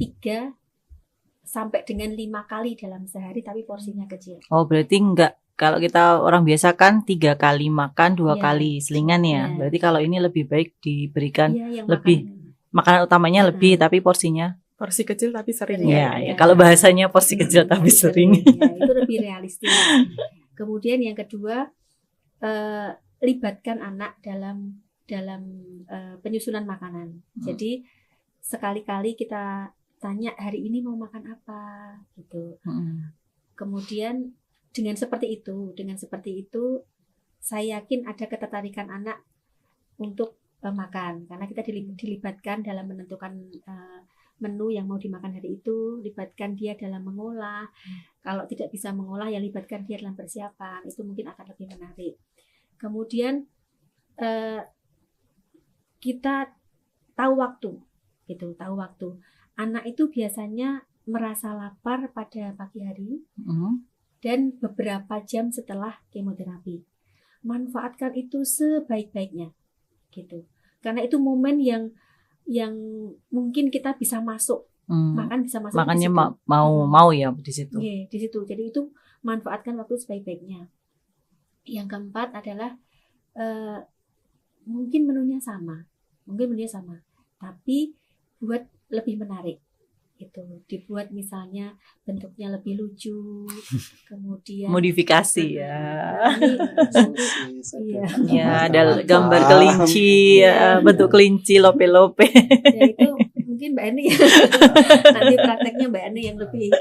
sampai dengan 5 kali dalam sehari, tapi porsinya kecil. Oh, berarti enggak. Kalau kita orang biasa kan 3 kali makan 2 kali selingan ya. Berarti kalau ini lebih baik diberikan lebih. Makanan utamanya lebih, tapi porsinya porsi kecil tapi sering. Ya. Kalau bahasanya porsi kecil tapi sering. Ya, itu lebih realistis. Kemudian yang kedua, libatkan anak dalam penyusunan makanan. Jadi sekali-kali kita tanya hari ini mau makan apa, gitu. Kemudian dengan seperti itu, saya yakin ada ketertarikan anak untuk makan, karena kita dilibatkan dalam menentukan menu yang mau dimakan hari itu, libatkan dia dalam mengolah. Kalau tidak bisa mengolah, ya libatkan dia dalam persiapan. Itu mungkin akan lebih menarik. Kemudian kita tahu waktu, gitu, tahu waktu. Anak itu biasanya merasa lapar pada pagi hari dan beberapa jam setelah kemoterapi. Manfaatkan itu sebaik-baiknya, gitu. Karena itu momen yang mungkin kita bisa masuk, makan bisa masuk. Makanya mau ya di situ. Iya, di situ. Jadi itu manfaatkan waktu sebaik-baiknya. Yang keempat adalah mungkin menunya sama, tapi buat lebih menarik. Itu dibuat misalnya bentuknya lebih lucu, kemudian modifikasi ya. Iya. Ya, ada gambar kelinci, ya, bentuk kelinci lope-lope. Ya itu mungkin Mbak Eni ya. Nanti prakteknya Mbak Eni yang lebih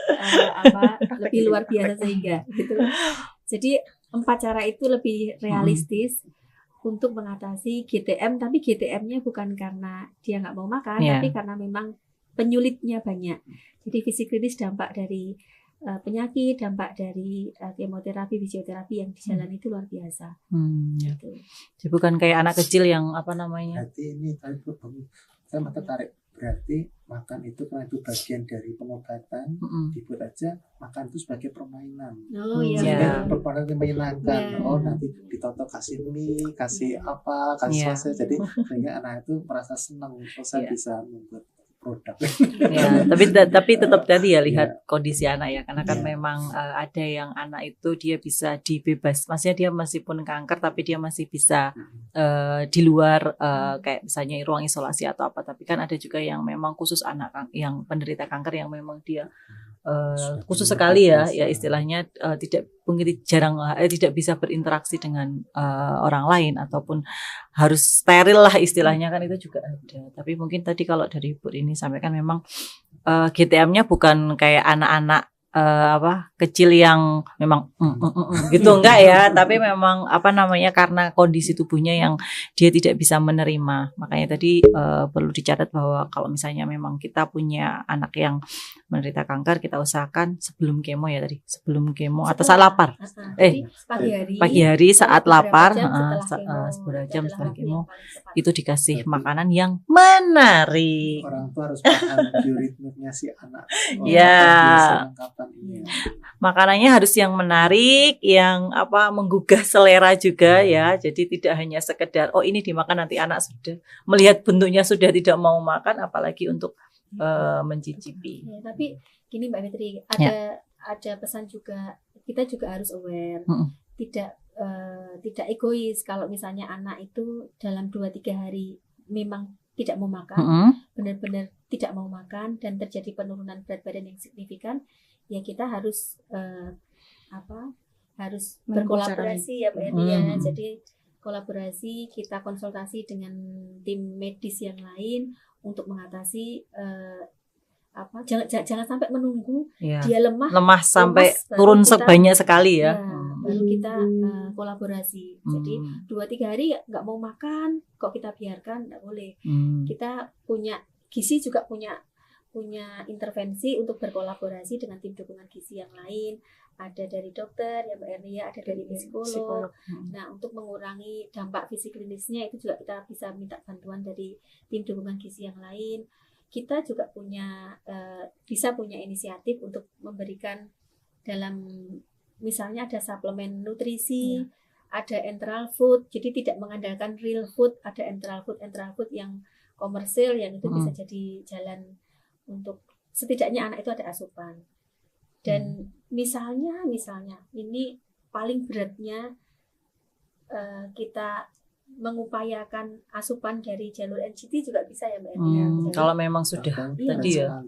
lebih luar biasa sehingga gitu. Jadi 4 cara itu lebih realistis untuk mengatasi GTM, tapi GTM-nya bukan karena dia nggak mau makan, tapi karena memang penyulitnya banyak. Jadi fisiklinis dampak dari penyakit, dampak dari kemoterapi, fisioterapi yang dijalani itu luar biasa. Gitu. Jadi bukan kayak anak kecil yang apa namanya? Berarti ini tadi saya tertarik. Berarti makan itu karena itu bagian dari pengobatan, dibuat aja makan itu sebagai permainan. Oh iya. Permainan yang menyenangkan. Oh nanti ditoto kasih mie, kasih apa, kasih saus. Jadi sehingga anak itu merasa senang. Saya bisa membuat produk. Ya, tapi tetap tadi ya lihat kondisi anak ya, karena kan memang ada yang anak itu dia bisa dibebas, maksudnya dia meskipun kanker tapi dia masih bisa di luar kayak misalnya ruang isolasi atau apa, tapi kan ada juga yang memang khusus anak yang penderita kanker yang memang dia khusus sekali ya istilahnya tidak mungkin tidak bisa berinteraksi dengan orang lain ataupun harus steril lah istilahnya, kan itu juga ada. Tapi mungkin tadi kalau dari Bu ini sampaikan memang GTM-nya bukan kayak anak-anak kecil yang memang gitu enggak ya, tapi memang karena kondisi tubuhnya yang dia tidak bisa menerima. Makanya tadi perlu dicatat bahwa kalau misalnya memang kita punya anak yang menderita kanker, kita usahakan sebelum kemo atau saat lapar. Pagi hari saat lapar, beberapa jam setelah kemo itu dikasih makanan yang menarik. Orang tua harus paham bioritmenya si anak. Makanannya harus yang menarik, yang menggugah selera juga ya. Jadi tidak hanya sekedar ini dimakan nanti anak sudah melihat bentuknya sudah tidak mau makan, apalagi untuk mencicipi. Ya, tapi gini Mbak Fitri, ada pesan juga, kita juga harus aware, tidak egois kalau misalnya anak itu dalam 2-3 hari memang tidak mau makan, benar-benar tidak mau makan dan terjadi penurunan berat badan yang signifikan, ya kita harus harus berkolaborasi ya Mbak Eni ya. Jadi kolaborasi, kita konsultasi dengan tim medis yang lain untuk mengatasi jangan sampai menunggu dia lemah sampai turun sebanyak sekali ya. Baru kita kolaborasi. Jadi 2-3 hari nggak mau makan, kok kita biarkan? Nggak boleh. Kita punya gizi juga punya intervensi untuk berkolaborasi dengan tim dukungan gizi yang lain. Ada dari dokter ya Mbak Erni, ada dari psikolog. Nah, untuk mengurangi dampak fisiklinisnya itu juga kita bisa minta bantuan dari tim dukungan gizi yang lain. Kita juga bisa punya inisiatif untuk memberikan dalam, misalnya ada suplemen nutrisi, ada enteral food, jadi tidak mengandalkan real food, ada enteral food yang komersil yang itu bisa jadi jalan untuk setidaknya anak itu ada asupan. Dan misalnya ini paling beratnya kita mengupayakan asupan dari jalur NCT juga bisa ya Mbak Eni. Kalau memang sudah tadi ya.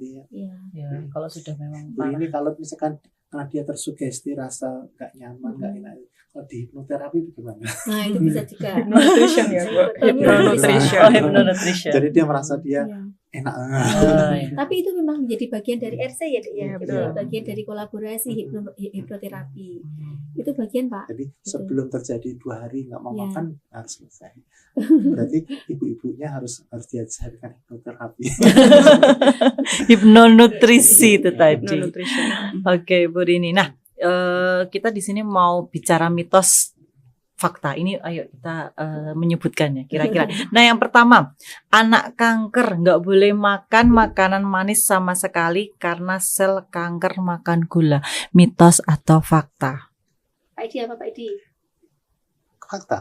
Kalau sudah memang ini kalau misalkan karena dia tersugesti rasa nggak nyaman, nggak enak. Kalau di hipnoterapi bagaimana? Nah, itu bisa juga. Nutrition ya, Bu. Hypnonutrition. Oh, hypnonutrition. Jadi dia merasa dia Iya. enak. Oh, iya. Tapi itu memang menjadi bagian dari RC ya, Dek, ya. Iya, Itu betul. bagian dari kolaborasi hipnoterapi. Itu bagian, Pak. Jadi sebelum terjadi 2 hari nggak mau Iya. makan harus selesai. Berarti ibu-ibunya harus diajarkan hipnoterapi. Hipnonutrisi itu tadi. Hypnonutrition. Oke, Bu Rini. Nah, kita di sini mau bicara mitos fakta. Ini ayo kita menyebutkan ya kira-kira. Nah, yang pertama, anak kanker nggak boleh makan makanan manis sama sekali karena sel kanker makan gula. Mitos atau fakta? Pak Edi apa Pak Edi? Fakta.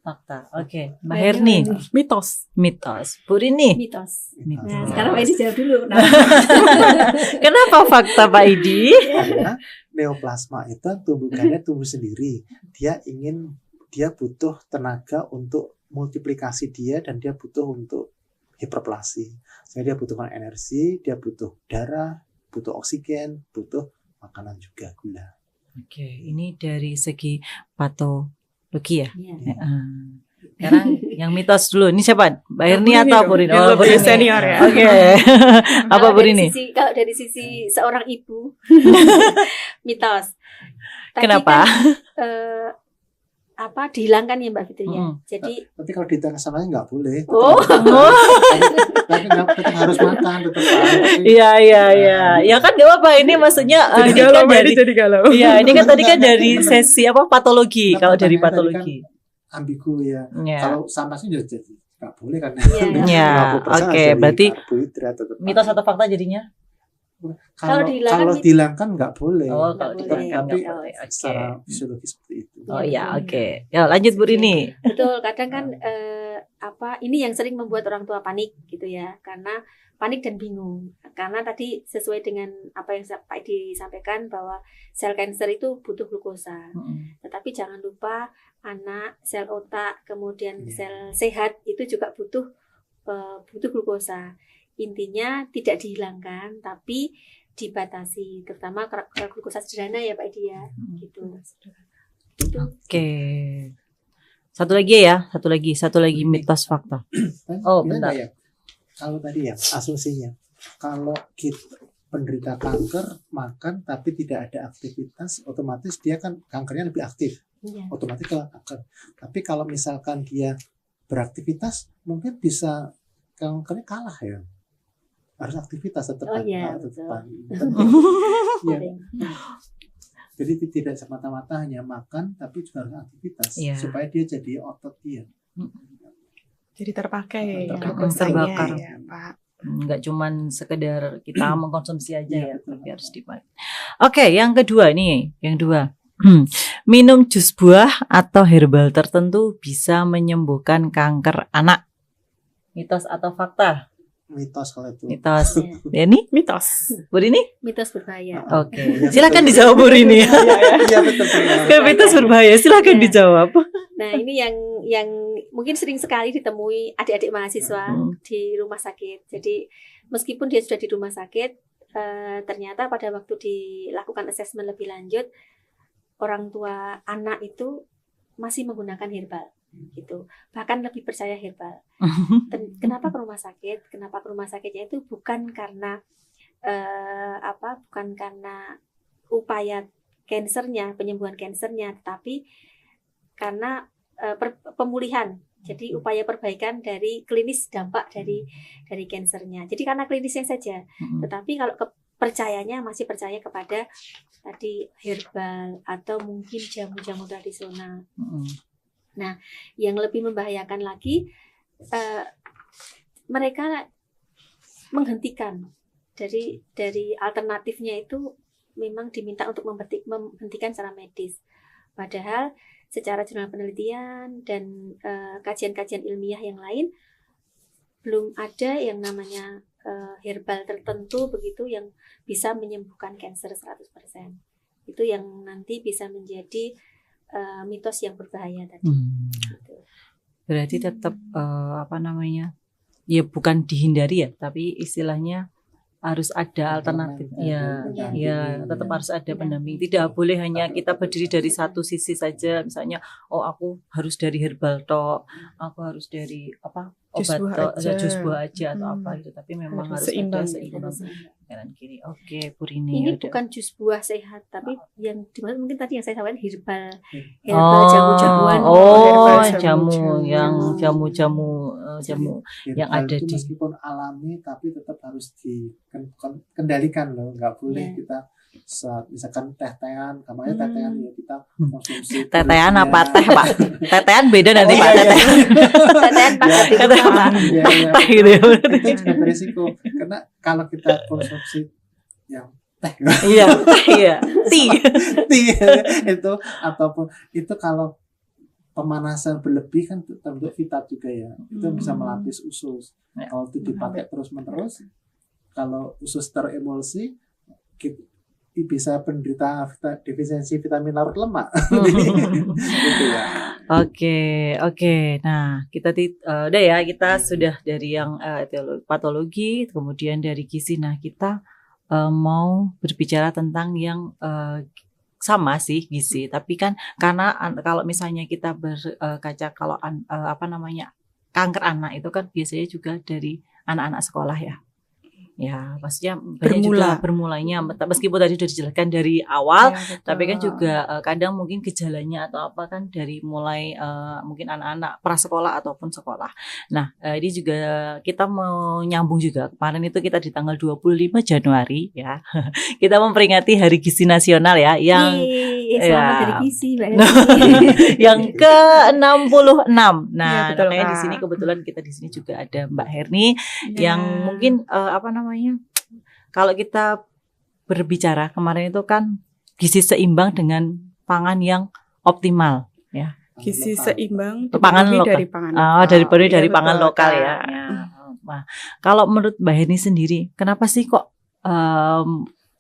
Fakta. Oke, Mbak Herni. Mitos. Mitos. Bu Rini. Mitos. Mitos. Nah, sekarang Pak Edi jawab dulu. Nah, Kenapa fakta, Pak Idi? Karena neoplasma itu tumbuhannya tumbuh sendiri. Dia butuh tenaga untuk multiplikasi dia dan dia butuh untuk hiperplasi. Sehingga dia butuhkan energi, dia butuh darah, butuh oksigen, butuh makanan juga gula. Oke, ini dari segi patologi ya. iya. Sekarang yang mitos dulu. Ini siapa? Mbak Herni Bu Rini atau dong, Bu Rini? yang Oh, Bu lebih Rini. senior ya. Oke. Apa Bu Rini? Kalau dari sisi seorang ibu, mitos. Tadi Kenapa? Kan, dihilangkan ya Mbak Fitri ya. Mm-mm. Jadi, Tapi kalau ditanya samanya nggak boleh. oh, Tapi tetap harus makan, tetap harus. Iya, iya, iya. Ya kan gak apa-apa. Ini maksudnya Jadi ini galau, kan Mbak dari Edi jadi galau. Iya, ini kan tadi kan Enggak, dari enggak. sesi apa patologi. Enggak, Kalau dari pertanyaan tadi patologi. Ambigu ya. Ya. Kalau sama sih jadi nggak boleh kan. Iya. 50% oke, dari berarti karbohidrat tetap. Mitos atau fakta jadinya? Kalau dihilangkan, dihilangkan nggak boleh. Oh, kalau boleh. dihilangkan Tapi nggak boleh. Oke. secara fisiologi seperti itu. Oh ya, oke. Ya, lanjut Bu Rini. betul. Kadang kan ini yang sering membuat orang tua panik gitu ya, karena panik dan bingung. Karena tadi sesuai dengan apa yang Pak Edi sampaikan bahwa sel kanker itu butuh glukosa. Tetapi jangan lupa anak, sel otak, kemudian sel sehat itu juga butuh glukosa. Intinya tidak dihilangkan tapi dibatasi, terutama glukosa sederhana ya Pak Edi ya, gitu. Itu. Oke. Satu lagi mitos fakta. Oh, Gimana bentar. ya? Kalau tadi ya asumsinya, kalau kita penderita kanker makan tapi tidak ada aktivitas, otomatis dia kan kankernya lebih aktif, Iya. otomatis ke kanker. Tapi kalau misalkan dia beraktivitas, mungkin bisa kankernya kalah ya. Harus aktivitas tetap. Oh iya, tetap betul. penting. Iya. Penting. Jadi tidak semata-mata hanya makan, tapi juga harus aktivitas Iya. supaya dia jadi otot dia. Jadi terpakai ya, Terpakai. glukosanya Terbakar. ya, Pak. Nggak cuman sekedar kita mengkonsumsi aja Iya, ya, betul. tapi harus dipakai. Oke, yang kedua nih, minum jus buah atau herbal tertentu bisa menyembuhkan kanker anak. Mitos atau fakta? Mitos kalau itu. Mitos. Iya. Ya nih, Mitos. Bu Rini? Mitos berbahaya. Oke, Iya, silakan betul. dijawab Bu Rini. Iya betul. Mitos berbahaya, silakan Iya. dijawab. Nah, ini yang mungkin sering sekali ditemui adik-adik mahasiswa di rumah sakit. Jadi, meskipun dia sudah di rumah sakit, ternyata pada waktu dilakukan asesmen lebih lanjut, orang tua anak itu masih menggunakan herbal gitu. Bahkan lebih percaya herbal. Kenapa ke rumah sakit? Kenapa ke rumah sakitnya itu bukan karena bukan karena upaya kansernya, penyembuhan kansernya, tetapi karena pemulihan. Jadi upaya perbaikan dari klinis dampak dari kansernya. Jadi karena klinisnya saja. Tetapi kalau percayanya masih percaya kepada tadi herbal atau mungkin jamu-jamu tradisional. Nah, yang lebih membahayakan lagi, mereka menghentikan dari alternatifnya itu memang diminta untuk menghentikan secara medis. Padahal secara jurnal penelitian dan kajian-kajian ilmiah yang lain belum ada yang namanya herbal tertentu begitu yang bisa menyembuhkan kanker 100%. Itu yang nanti bisa menjadi mitos yang berbahaya tadi. Gitu. Berarti tetap ya bukan dihindari ya, tapi istilahnya harus ada alternatif. Ya, pendamping. tetap harus ada pendamping. Tidak boleh hanya kita berdiri dari satu sisi saja. Misalnya, aku harus dari herbal tok, aku harus dari Jus obat buah tok, aja. jus buah aja atau apa gitu. Tapi memang harus Seimbang. ada seimbang kanan kiri. Oke, Bu Rini. Ini udah. bukan jus buah sehat, tapi yang dimaksud mungkin tadi yang saya sampaikan herbal Oh, jamu-jamuan. herbal jamu yang jamu. jamu yang Herbal ada itu di meskipun alami tapi tetap harus dikendalikan loh, nggak boleh kita misalkan teh-tehan, kamarnya teh-tehan ya kita konsumsi tetean terus, apa ya. teh Pak? Tetean beda nanti Pak. iya. Tetean pakai Ya, Kata apa? iya, iya. Teh gitu ya. Itu juga berisiko karena kalau kita konsumsi yang teh Iya. tea itu ataupun itu kalau pemanasan berlebih kan terbentuk vitat juga ya, itu bisa melapis usus. Ya. Kalau itu dipakai terus menerus, kalau usus teremulsi bisa penderita defisiensi vitamin larut lemak. Gitu ya. Oke. Nah, kita udah ya, kita sudah dari yang patologi, kemudian dari gizi. Nah, kita mau berbicara tentang yang sama sih gizi, tapi kan karena kalau misalnya kita berkaca kalau kanker anak itu kan biasanya juga dari anak-anak sekolah ya. Ya, maksudnya banyak juga bermulanya meskipun tadi sudah dijelaskan dari awal, tapi kan juga kadang mungkin gejalanya atau apa kan dari mulai mungkin anak-anak prasekolah ataupun sekolah. Nah, ini juga kita mau nyambung juga. Kemarin itu kita di tanggal 25 Januari ya. Kita memperingati Hari Gizi Nasional ya yang selamat Hari Gizi, Mbak. yang ke-66. Nah, betul, makanya di Kak. sini kebetulan kita di sini juga ada Mbak Herni yang mungkin kalau kita berbicara kemarin itu kan gizi seimbang dengan pangan yang optimal ya. Gizi seimbang Pangan lokal. dari pangan lokal. Dari pangan betul, lokal Kak. ya. Nah, kalau menurut Mbak Herni sendiri, kenapa sih kok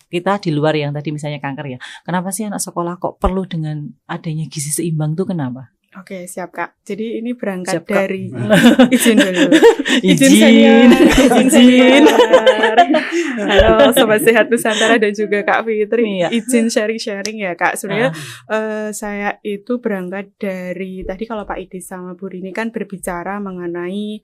kita di luar yang tadi misalnya kanker ya, kenapa sih anak sekolah kok perlu dengan adanya gizi seimbang tuh kenapa? Oke, siap Kak. Jadi ini berangkat Siap, Kak. dari izin dulu. Izin. senior. Halo Sobat Sehat Nusantara dan juga Kak Fitri. Iya. Izin sharing-sharing ya Kak. Sebenarnya saya itu berangkat dari tadi kalau Pak Idi sama Bu Rini kan berbicara mengenai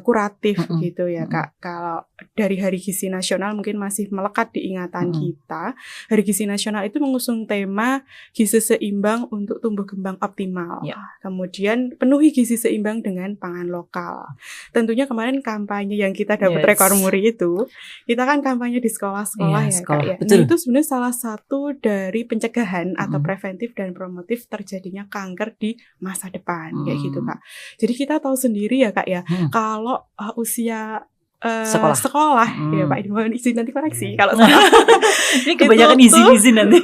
kuratif gitu ya Kak. Kalau dari Hari Gizi Nasional mungkin masih melekat di ingatan kita. Hari Gizi Nasional itu mengusung tema gizi seimbang untuk tumbuh kembang optimal. Ya. Kemudian penuhi gizi seimbang dengan pangan lokal. Tentunya kemarin kampanye yang kita dapat rekor muri itu, kita kan kampanye di sekolah-sekolah ya sekolah. Kak ya. Betul. Nah itu sebenarnya salah satu dari pencegahan atau preventif dan promotif terjadinya kanker di masa depan kayak gitu Kak. Jadi kita tahu sendiri ya Kak ya, kalau usia sekolah ya Pak, mohon izin nanti koreksi kalau salah. Ini kebanyakan izin nanti.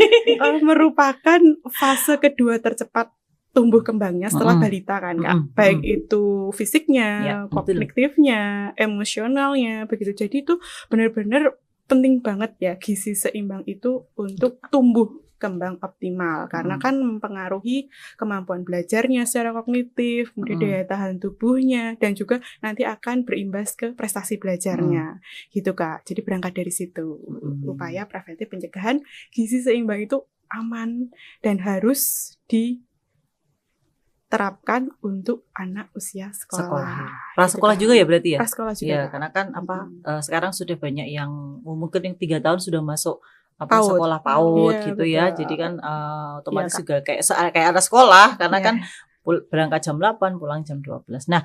Merupakan fase kedua tercepat tumbuh kembangnya setelah balita kan Kak. Baik itu fisiknya, kognitifnya, emosionalnya begitu. Jadi itu benar-benar penting banget ya gizi seimbang itu untuk tumbuh kembang optimal karena kan mempengaruhi kemampuan belajarnya secara kognitif, kemudian daya tahan tubuhnya dan juga nanti akan berimbas ke prestasi belajarnya gitu Kak. Jadi berangkat dari situ upaya preventif pencegahan gizi seimbang itu aman dan harus diterapkan untuk anak usia sekolah. Prasekolah juga ya berarti ya? Prasekolah juga. Ya, karena kan sekarang sudah banyak yang mungkin yang 3 tahun sudah masuk PAUD. sekolah PAUD gitu betul. ya. Jadi kan otomatis juga kayak anak sekolah karena kan berangkat jam 8 pulang jam 12. Nah,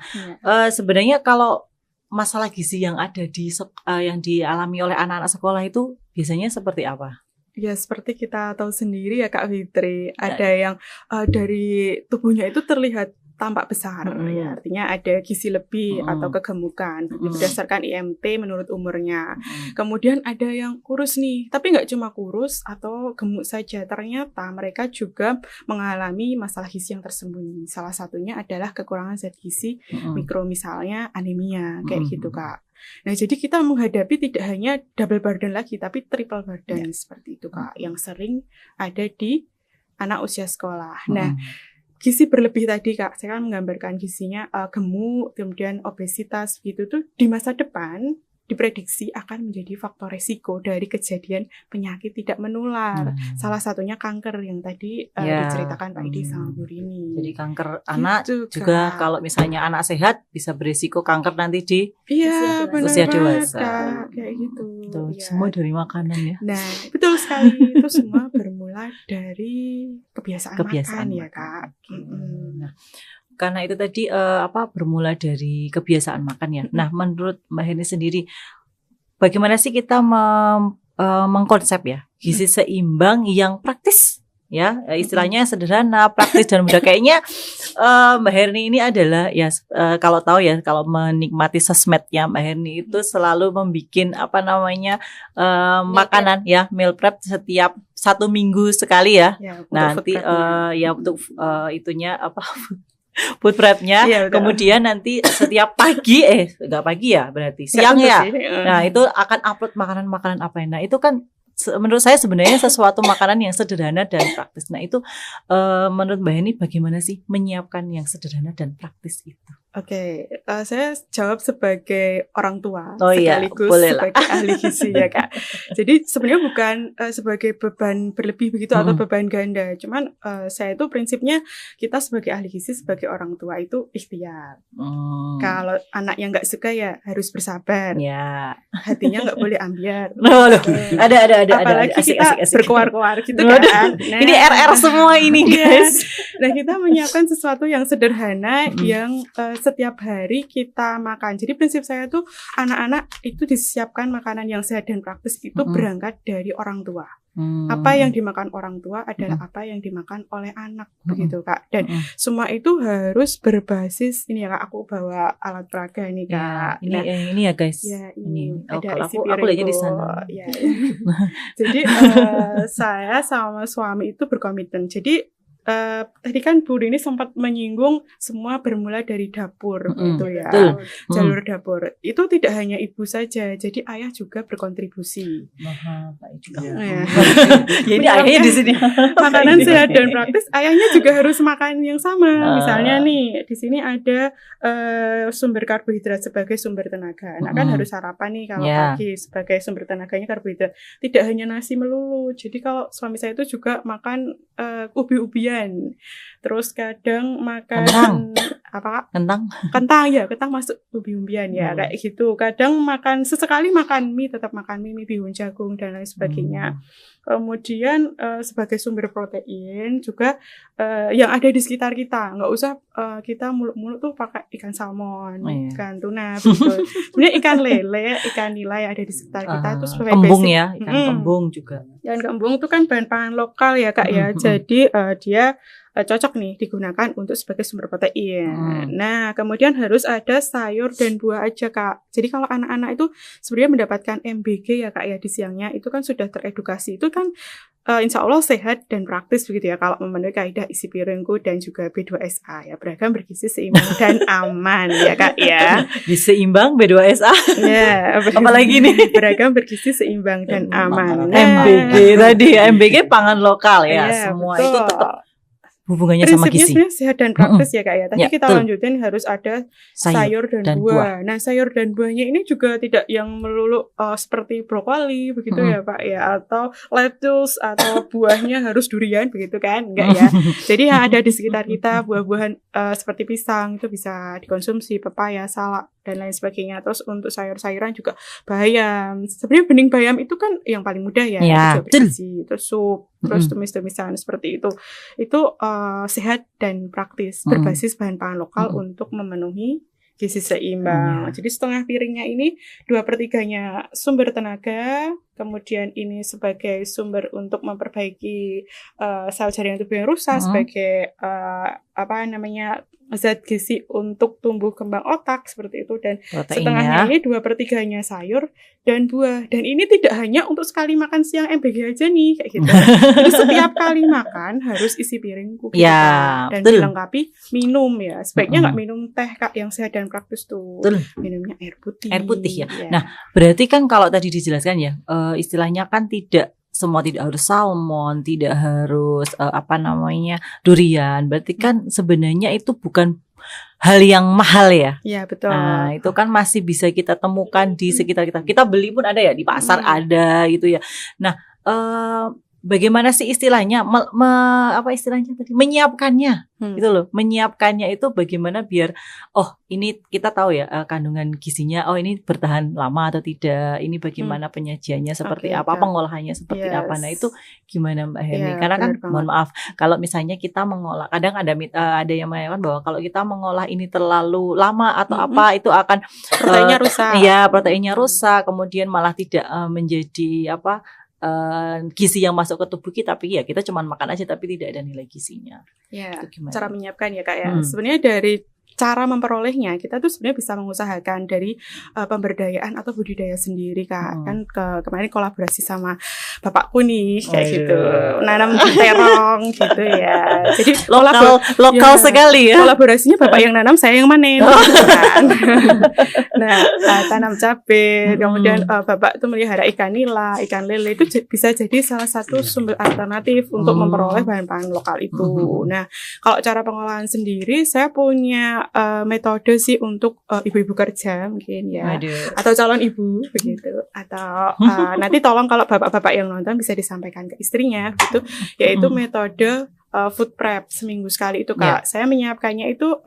sebenarnya kalau masalah gizi yang ada yang dialami oleh anak-anak sekolah itu biasanya seperti apa? Ya seperti kita tahu sendiri ya Kak Fitri, ada yang dari tubuhnya itu terlihat tampak besar, ya, artinya ada gizi lebih atau kegemukan berdasarkan IMT menurut umurnya. Kemudian ada yang kurus nih, tapi nggak cuma kurus atau gemuk saja, ternyata mereka juga mengalami masalah gizi yang tersembunyi. Salah satunya adalah kekurangan zat gizi mikro, misalnya anemia, kayak gitu Kak. Nah, jadi kita menghadapi tidak hanya double burden lagi, tapi triple burden seperti itu Kak, yang sering ada di anak usia sekolah. Nah, gizi berlebih tadi Kak, saya kan menggambarkan gizinya gemuk, kemudian obesitas gitu tuh di masa depan diprediksi akan menjadi faktor resiko dari kejadian penyakit tidak menular. Salah satunya kanker yang tadi diceritakan Pak Idi sama Bu Rini. Jadi kanker anak Gitu, juga Kak. kalau misalnya anak sehat bisa berisiko kanker nanti di Iya, benar usia banget, dewasa. Kak. Kayak gitu. tuh, Iya. semua dari makanan ya. Nah, betul sekali. Itu semua bermula dari kebiasaan makan ya, makan. Kak. Nah, karena itu tadi bermula dari kebiasaan makan ya. Nah, menurut Mbak Heni sendiri, bagaimana sih kita mengkonsep ya gizi seimbang yang praktis? Ya, istilahnya sederhana, praktis dan mudah. Kayaknya Mbak Herni ini adalah ya kalau tahu ya, kalau menikmati sosmednya Mbak Herni itu selalu membikin makanan ya, meal prep setiap 1 minggu sekali ya. Ya, untuk Nanti food prep-nya. untuk itunya food prepnya. Iya, betul. Kemudian nanti setiap pagi enggak pagi ya, berarti siang tentu ya. sih. Nah, itu akan upload makanan-makanan apa. Nah, itu kan menurut saya sebenarnya sesuatu makanan yang sederhana dan praktis. Nah, itu menurut Mbak Heni bagaimana sih menyiapkan yang sederhana dan praktis itu? Oke, saya jawab sebagai orang tua Oh iya, sekaligus boleh lah. sebagai ahli gizi ya Kak. Jadi sebenarnya bukan sebagai beban berlebih begitu atau beban ganda. Cuman saya itu prinsipnya kita sebagai ahli gizi, sebagai orang tua itu ikhtiar. Kalau anaknya nggak suka ya harus bersabar. Ya. Hatinya nggak boleh ambiar. Loh, ada. Apalagi asik. kita berkuar-kuar gitu Waduh, kan. Nah, ini RR semua ini guys. Nah, kita menyiapkan sesuatu yang sederhana yang setiap hari kita makan. Jadi prinsip saya tuh anak-anak itu disiapkan makanan yang sehat dan praktis itu berangkat dari orang tua. Apa yang dimakan orang tua adalah apa yang dimakan oleh anak, begitu Kak. Dan semua itu harus berbasis ini ya Kak. Aku bawa alat peraga ini Kak. Ya, ini ya guys. Ya, ini ada kalau isi aku lihatnya di piringku. sana. Ya. Jadi saya sama suami itu berkomitmen. Jadi tadi kan Bu Rini sempat menyinggung semua bermula dari dapur gitu ya. Betul. Jalur dapur. Itu tidak hanya ibu saja, jadi ayah juga berkontribusi. Iya. Jadi ayahnya di sini. Makanan sehat dan praktis, ayahnya juga harus makan yang sama. Misalnya nih, di sini ada sumber karbohidrat sebagai sumber tenaga. Anak kan harus sarapan nih kalau pagi sebagai sumber tenaganya karbohidrat. Tidak hanya nasi melulu. Jadi kalau suami saya itu juga makan ubi-ubian. Terus kadang makan kentang masuk ubi-ubian ya kayak gitu. Kadang sesekali makan mie, tetap makan mie bihun jagung dan lain sebagainya. Kemudian sebagai sumber protein juga yang ada di sekitar kita, nggak usah kita muluk-muluk tuh pakai ikan salmon, ikan tuna, begitu. Sebenarnya ikan lele, ikan nila yang ada di sekitar kita itu sebagai kembung basic. ya, ikan kembung juga. Dan kembung itu kan bahan pangan lokal ya Kak ya, jadi dia cocok nih digunakan untuk sebagai sumber protein. Nah, kemudian harus ada sayur dan buah aja Kak. Jadi kalau anak-anak itu sebenarnya mendapatkan MBG ya Kak ya di siangnya, itu kan sudah teredukasi. Itu kan insya Allah sehat dan praktis begitu ya kalau memenuhi kaidah isi piringku dan juga B2SA ya, beragam bergizi seimbang dan aman ya Kak ya. Gizi seimbang B2SA. Ya, apalagi nih beragam bergizi seimbang dan aman. MBG tadi, MBG pangan lokal ya, semua betul. itu tetap hubungannya sama prinsipnya gizi. sebenarnya sehat dan praktis ya Kak ya. Tadi Ya, kita betul. lanjutin harus ada sayur dan buah. Nah, sayur dan buahnya ini juga tidak yang melulu seperti brokoli begitu ya Pak ya, atau lettuce atau buahnya harus durian begitu kan? Enggak ya. Jadi yang ada di sekitar kita buah-buahan seperti pisang itu bisa dikonsumsi, pepaya, salak dan lain sebagainya. Terus untuk sayur-sayuran juga bayam. Sebenarnya bening bayam itu kan yang paling mudah ya. Ya, betul. Terus sup, terus tumis-tumisan seperti itu. Itu sehat dan praktis, berbasis bahan pangan lokal untuk memenuhi gizi seimbang. Jadi setengah piringnya ini 2/3-nya sumber tenaga, kemudian ini sebagai sumber untuk memperbaiki sel jaringan tubuh yang rusak, sebagai zat gizi untuk tumbuh kembang otak seperti itu, dan setengahnya ini 2/3-nya sayur dan buah. Dan ini tidak hanya untuk sekali makan siang MBG aja nih kayak gitu. Jadi setiap kali makan harus isi piringku gitu, ya, dan betul. dilengkapi minum ya. Sebaiknya nggak minum teh Kak yang sehat dan praktis tuh. Betul. Minumnya air putih. Air putih ya. Nah, berarti kan kalau tadi dijelaskan ya, istilahnya kan tidak harus salmon, tidak harus durian. Berarti kan sebenarnya itu bukan hal yang mahal ya. Iya, betul. Nah, itu kan masih bisa kita temukan di sekitar kita. Kita beli pun ada ya, di pasar ada gitu ya. Nah, bagaimana sih istilahnya apa istilahnya tadi, menyiapkannya gitu loh, menyiapkannya itu bagaimana biar ini kita tahu ya kandungan gizinya, ini bertahan lama atau tidak, ini bagaimana penyajiannya seperti apa, pengolahannya seperti apa. Nah itu gimana Mbak Herni, karena kan mohon maaf kalau misalnya kita mengolah, kadang ada yang mengatakan bahwa kalau kita mengolah ini terlalu lama atau apa itu akan proteinnya rusak. Ya, proteinnya rusak, kemudian malah tidak menjadi gizi yang masuk ke tubuh kita, tapi ya kita cuma makan aja tapi tidak ada nilai gizinya. Ya, cara menyiapkan ya Kak ya. Sebenarnya dari cara memperolehnya kita tuh sebenarnya bisa mengusahakan dari pemberdayaan atau budidaya sendiri Kak. Kan kemarin kolaborasi sama bapakku nih kayak gitu, nanam terong gitu ya. Jadi lokal sekali ya. Kolaborasinya bapak yang nanam, saya yang manen. Kan? Nah, tanam cabai, kemudian bapak tuh melihara ikan nila, ikan lele, itu bisa jadi salah satu sumber alternatif untuk memperoleh bahan pangan lokal itu. Nah, kalau cara pengolahan sendiri saya punya metode sih untuk ibu-ibu kerja mungkin ya. Atau calon ibu begitu. Atau nanti tolong kalau bapak-bapak yang nonton bisa disampaikan ke istrinya gitu, yaitu metode food prep seminggu sekali itu Kak. Saya menyiapkannya itu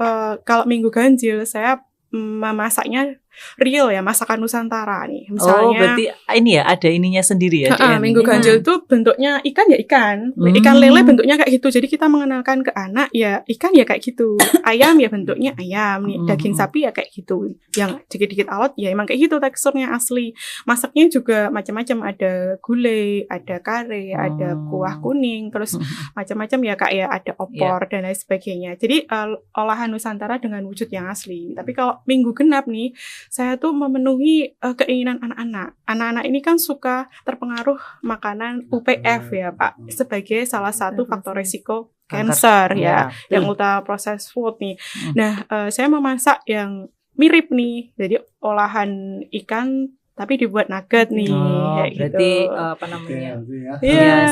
kalau minggu ganjil saya memasaknya real ya, masakan Nusantara nih. Misalnya, berarti ini ya ada ininya sendiri ya. Minggu ganjil tuh bentuknya ikan ya ikan. Ikan lele bentuknya kayak gitu. Jadi kita mengenalkan ke anak ya ikan ya kayak gitu. Ayam ya bentuknya ayam nih. Daging sapi ya kayak gitu. Yang dikit-dikit alot ya emang kayak gitu teksturnya asli. Masaknya juga macam-macam, ada gulai, ada kare, ada kuah kuning, terus macam-macam ya Kak ya, ada opor dan lain sebagainya. Jadi olahan Nusantara dengan wujud yang asli. Tapi kalau minggu genap nih, saya tuh memenuhi keinginan anak-anak. Anak-anak ini kan suka terpengaruh makanan UPF ya Pak, sebagai salah satu faktor resiko cancer ya, yang ultra processed food nih. Nah, saya memasak yang mirip nih, jadi olahan ikan tapi dibuat nugget nih, kayak berarti gitu. Apa namanya?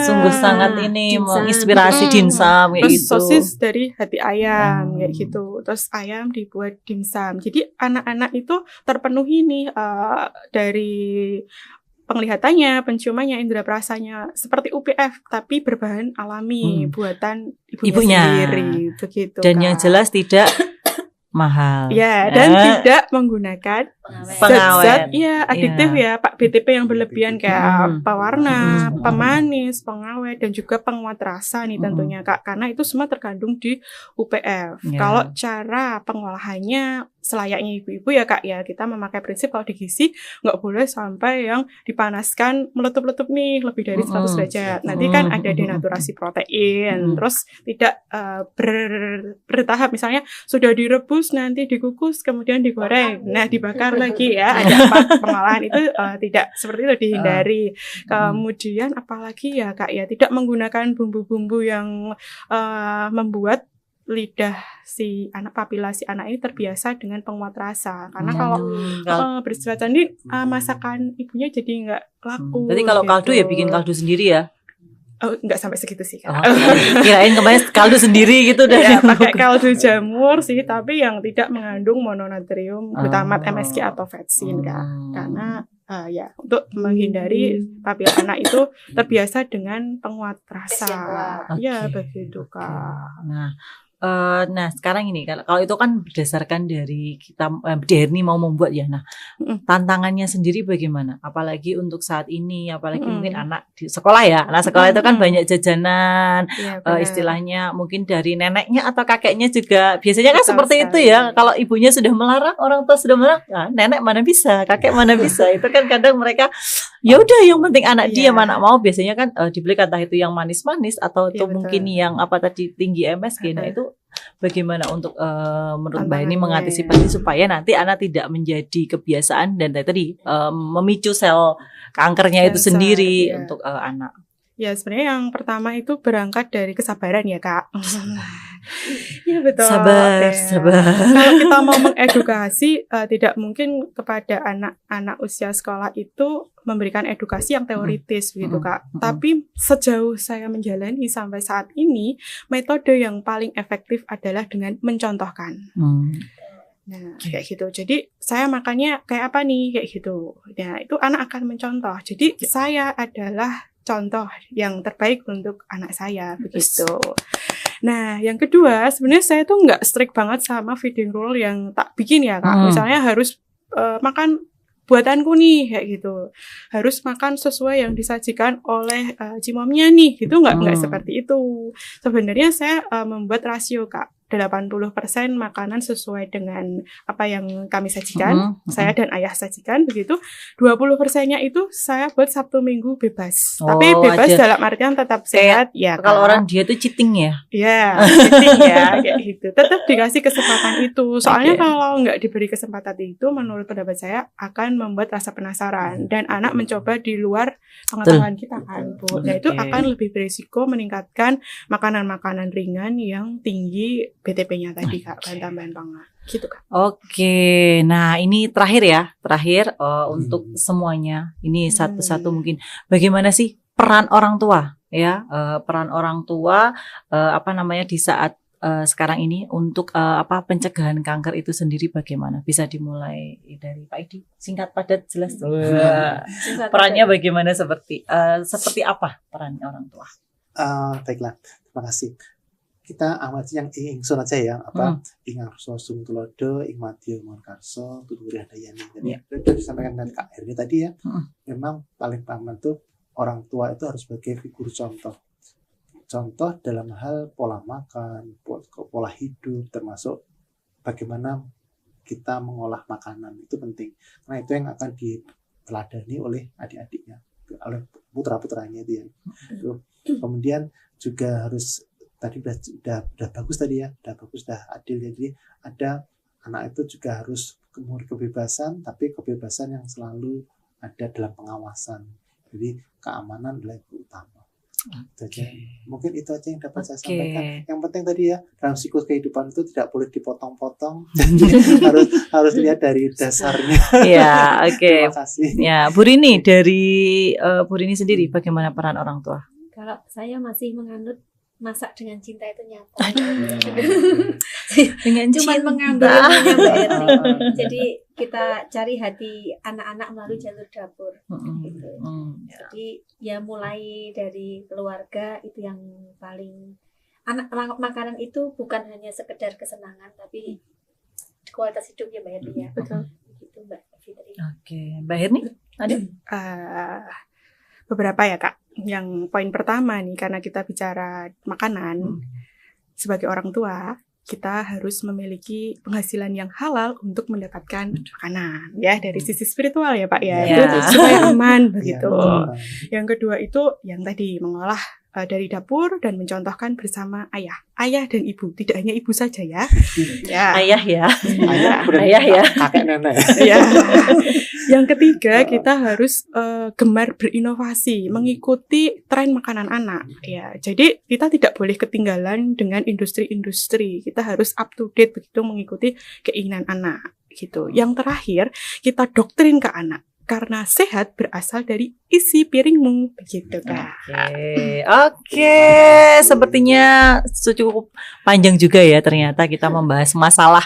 Sungguh sangat ini menginspirasi dimsum kayak terus gitu. sosis dari hati ayam kayak gitu. Terus ayam dibuat dimsum. Jadi anak-anak itu terpenuhi nih dari penglihatannya, penciumannya, indera perasanya seperti UPF tapi berbahan alami buatan ibunya sendiri begitu. Dan Kak. yang jelas tidak mahal. Ya, dan tidak menggunakan zat-zat adiktif ya, Pak, BTP yang berlebihan kayak pewarna, pemanis, pengawet dan juga penguat rasa nih tentunya Kak, karena itu semua terkandung di UPF. Kalau cara pengolahannya selayaknya ibu-ibu ya Kak ya, kita memakai prinsip kalau di gizi nggak boleh sampai yang dipanaskan meletup-letup nih lebih dari 100 derajat. Nanti kan ada denaturasi protein, terus tidak bertahap, misalnya sudah direbus nanti dikukus kemudian digoreng, nah dibakar lagi ya, ada apa pengolahan itu tidak seperti itu, dihindari. Kemudian apalagi ya Kak ya, tidak menggunakan bumbu-bumbu yang membuat lidah si anak, papila si anak ini terbiasa dengan penguat rasa, karena kalau beristilah candi masakan ibunya jadi nggak laku. Jadi kalau kaldu ya bikin kaldu sendiri ya? Nggak sampai segitu sih Kak. Kirain kemarin kaldu sendiri gitu ya, pakai kaldu jamur sih, tapi yang tidak mengandung mononatrium glutamat, MSG atau vetsin Kak, karena ya untuk menghindari papila anak itu terbiasa dengan penguat rasa. Ya begitu Kak. Nah sekarang ini kalau itu kan berdasarkan dari kita Herni mau membuat ya. Nah tantangannya sendiri bagaimana? Apalagi untuk saat ini, apalagi mungkin anak di sekolah ya. Anak sekolah itu kan banyak jajanan, istilahnya mungkin dari neneknya atau kakeknya juga. Biasanya kan seperti itu ya. Kalau ibunya sudah melarang, orang tua sudah melarang, nenek mana bisa, kakek mana bisa. Itu kan kadang mereka ya udah yang penting anak dia mana mau. Biasanya kan dibeli entah itu yang manis-manis atau itu mungkin yang apa tadi tinggi MSG. Nah itu bagaimana untuk menurut Mbak ini mengantisipasi supaya nanti anak tidak menjadi kebiasaan dan tadi memicu sel kankernya itu sendiri untuk anak. Ya sebenarnya yang pertama itu berangkat dari kesabaran ya Kak. Ya betul. Sabar. Kalau kita mau mengedukasi, tidak mungkin kepada anak-anak usia sekolah itu memberikan edukasi yang teoritis begitu Kak. Tapi sejauh saya menjalani sampai saat ini, metode yang paling efektif adalah dengan mencontohkan. Nah, kayak gitu. Jadi saya makannya kayak apa nih, kayak gitu. Nah, itu anak akan mencontoh. Jadi saya adalah contoh yang terbaik untuk anak saya, begitu. Nah, yang kedua, sebenarnya saya tuh nggak strict banget sama feeding rule yang tak bikin ya Kak. Misalnya harus makan buatanku nih, kayak gitu. Harus makan sesuai yang disajikan oleh cimomnya nih, gitu nggak seperti itu. Sebenarnya saya membuat rasio Kak. 80% makanan sesuai dengan apa yang kami sajikan, saya dan ayah sajikan begitu. 20%-nya itu saya buat Sabtu Minggu bebas. Tapi bebas dalam artian tetap sehat ya. Kalau orang dia tuh cheating ya. Iya, cheating ya kayak gitu. Tetap dikasih kesempatan itu. Soalnya kalau nggak diberi kesempatan itu, menurut pendapat saya akan membuat rasa penasaran dan anak mencoba di luar pengetahuan kita kan, Bu. Nah, itu akan lebih berisiko meningkatkan makanan-makanan ringan yang tinggi BTP-nya tadi Kak, bahan tambahan pangan. Gitu Kak. Oke, nah ini terakhir untuk semuanya. Ini satu-satu mungkin. Bagaimana sih peran orang tua ya? Peran orang tua di saat sekarang ini untuk pencegahan kanker itu sendiri bagaimana? Bisa dimulai dari Pak Idi. Singkat, padat, jelas. Perannya bagaimana, seperti apa peran orang tua? Baiklah, terima kasih. Kita amati yang ingsun aja ya, ing arso sung tulodo ing madya monkarso tuturi handayani. Jadi sudah disampaikan dari Kak Erni tadi ya, memang paling paman tuh orang tua itu harus sebagai figur contoh dalam hal pola makan, pola hidup, termasuk bagaimana kita mengolah makanan, itu penting. Karena itu yang akan diteladani oleh adik-adiknya, oleh putra-putranya dia. Kemudian juga harus tadi udah bagus tadi ya, udah adil. Jadi ada anak itu juga harus kebebasan, tapi kebebasan yang selalu ada dalam pengawasan. Jadi keamanan adalah yang utama. Mungkin itu aja yang dapat saya sampaikan. Yang penting tadi ya, dalam siklus kehidupan itu tidak boleh dipotong-potong. harus lihat dari dasarnya. Ya, oke. Terima kasih. Ya, Bu Rini, dari Bu Rini sendiri bagaimana peran orang tua? Kalau saya masih menganut masak dengan cinta itu nyata. Dengan cuman mengambil ilmunya Mbak Erni. Jadi kita cari hati anak-anak melalui jalur dapur. Gitu. Jadi ya mulai dari keluarga itu yang paling makanan itu bukan hanya sekedar kesenangan tapi kualitas hidupnya Mbak Erni ya. Betul. Gitu Mbak Fitri. Oke, Mbak Erni ada? Beberapa ya Kak. Yang poin pertama nih, karena kita bicara makanan, sebagai orang tua kita harus memiliki penghasilan yang halal untuk mendapatkan makanan ya, dari sisi spiritual ya Pak ya, itu supaya aman begitu. Yang kedua itu yang tadi mengolah dari dapur dan mencontohkan bersama ayah dan ibu, tidak hanya ibu saja ya. Ayah ya, kakek nenek. Ya. Yang ketiga kita harus gemar berinovasi, mengikuti tren makanan anak ya. Jadi kita tidak boleh ketinggalan dengan industri-industri, kita harus up to date begitu mengikuti keinginan anak gitu. Yang terakhir kita doktrin ke anak, karena sehat berasal dari isi piringmu, begitu Kak. Oke. Sepertinya cukup panjang juga ya ternyata kita membahas masalah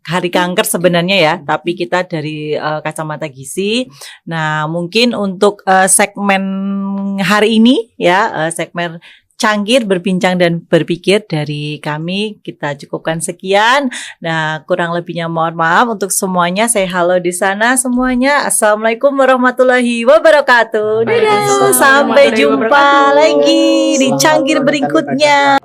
hari kanker sebenarnya ya, tapi kita dari kacamata gizi. Nah, mungkin untuk segmen hari ini ya, segmen Cangkir Berbincang dan Berpikir dari kami kita cukupkan sekian. Nah, kurang lebihnya mohon maaf untuk semuanya. Saya halo di sana semuanya. Assalamualaikum warahmatullahi wabarakatuh. Dadah. Sampai jumpa lagi di Cangkir berikutnya.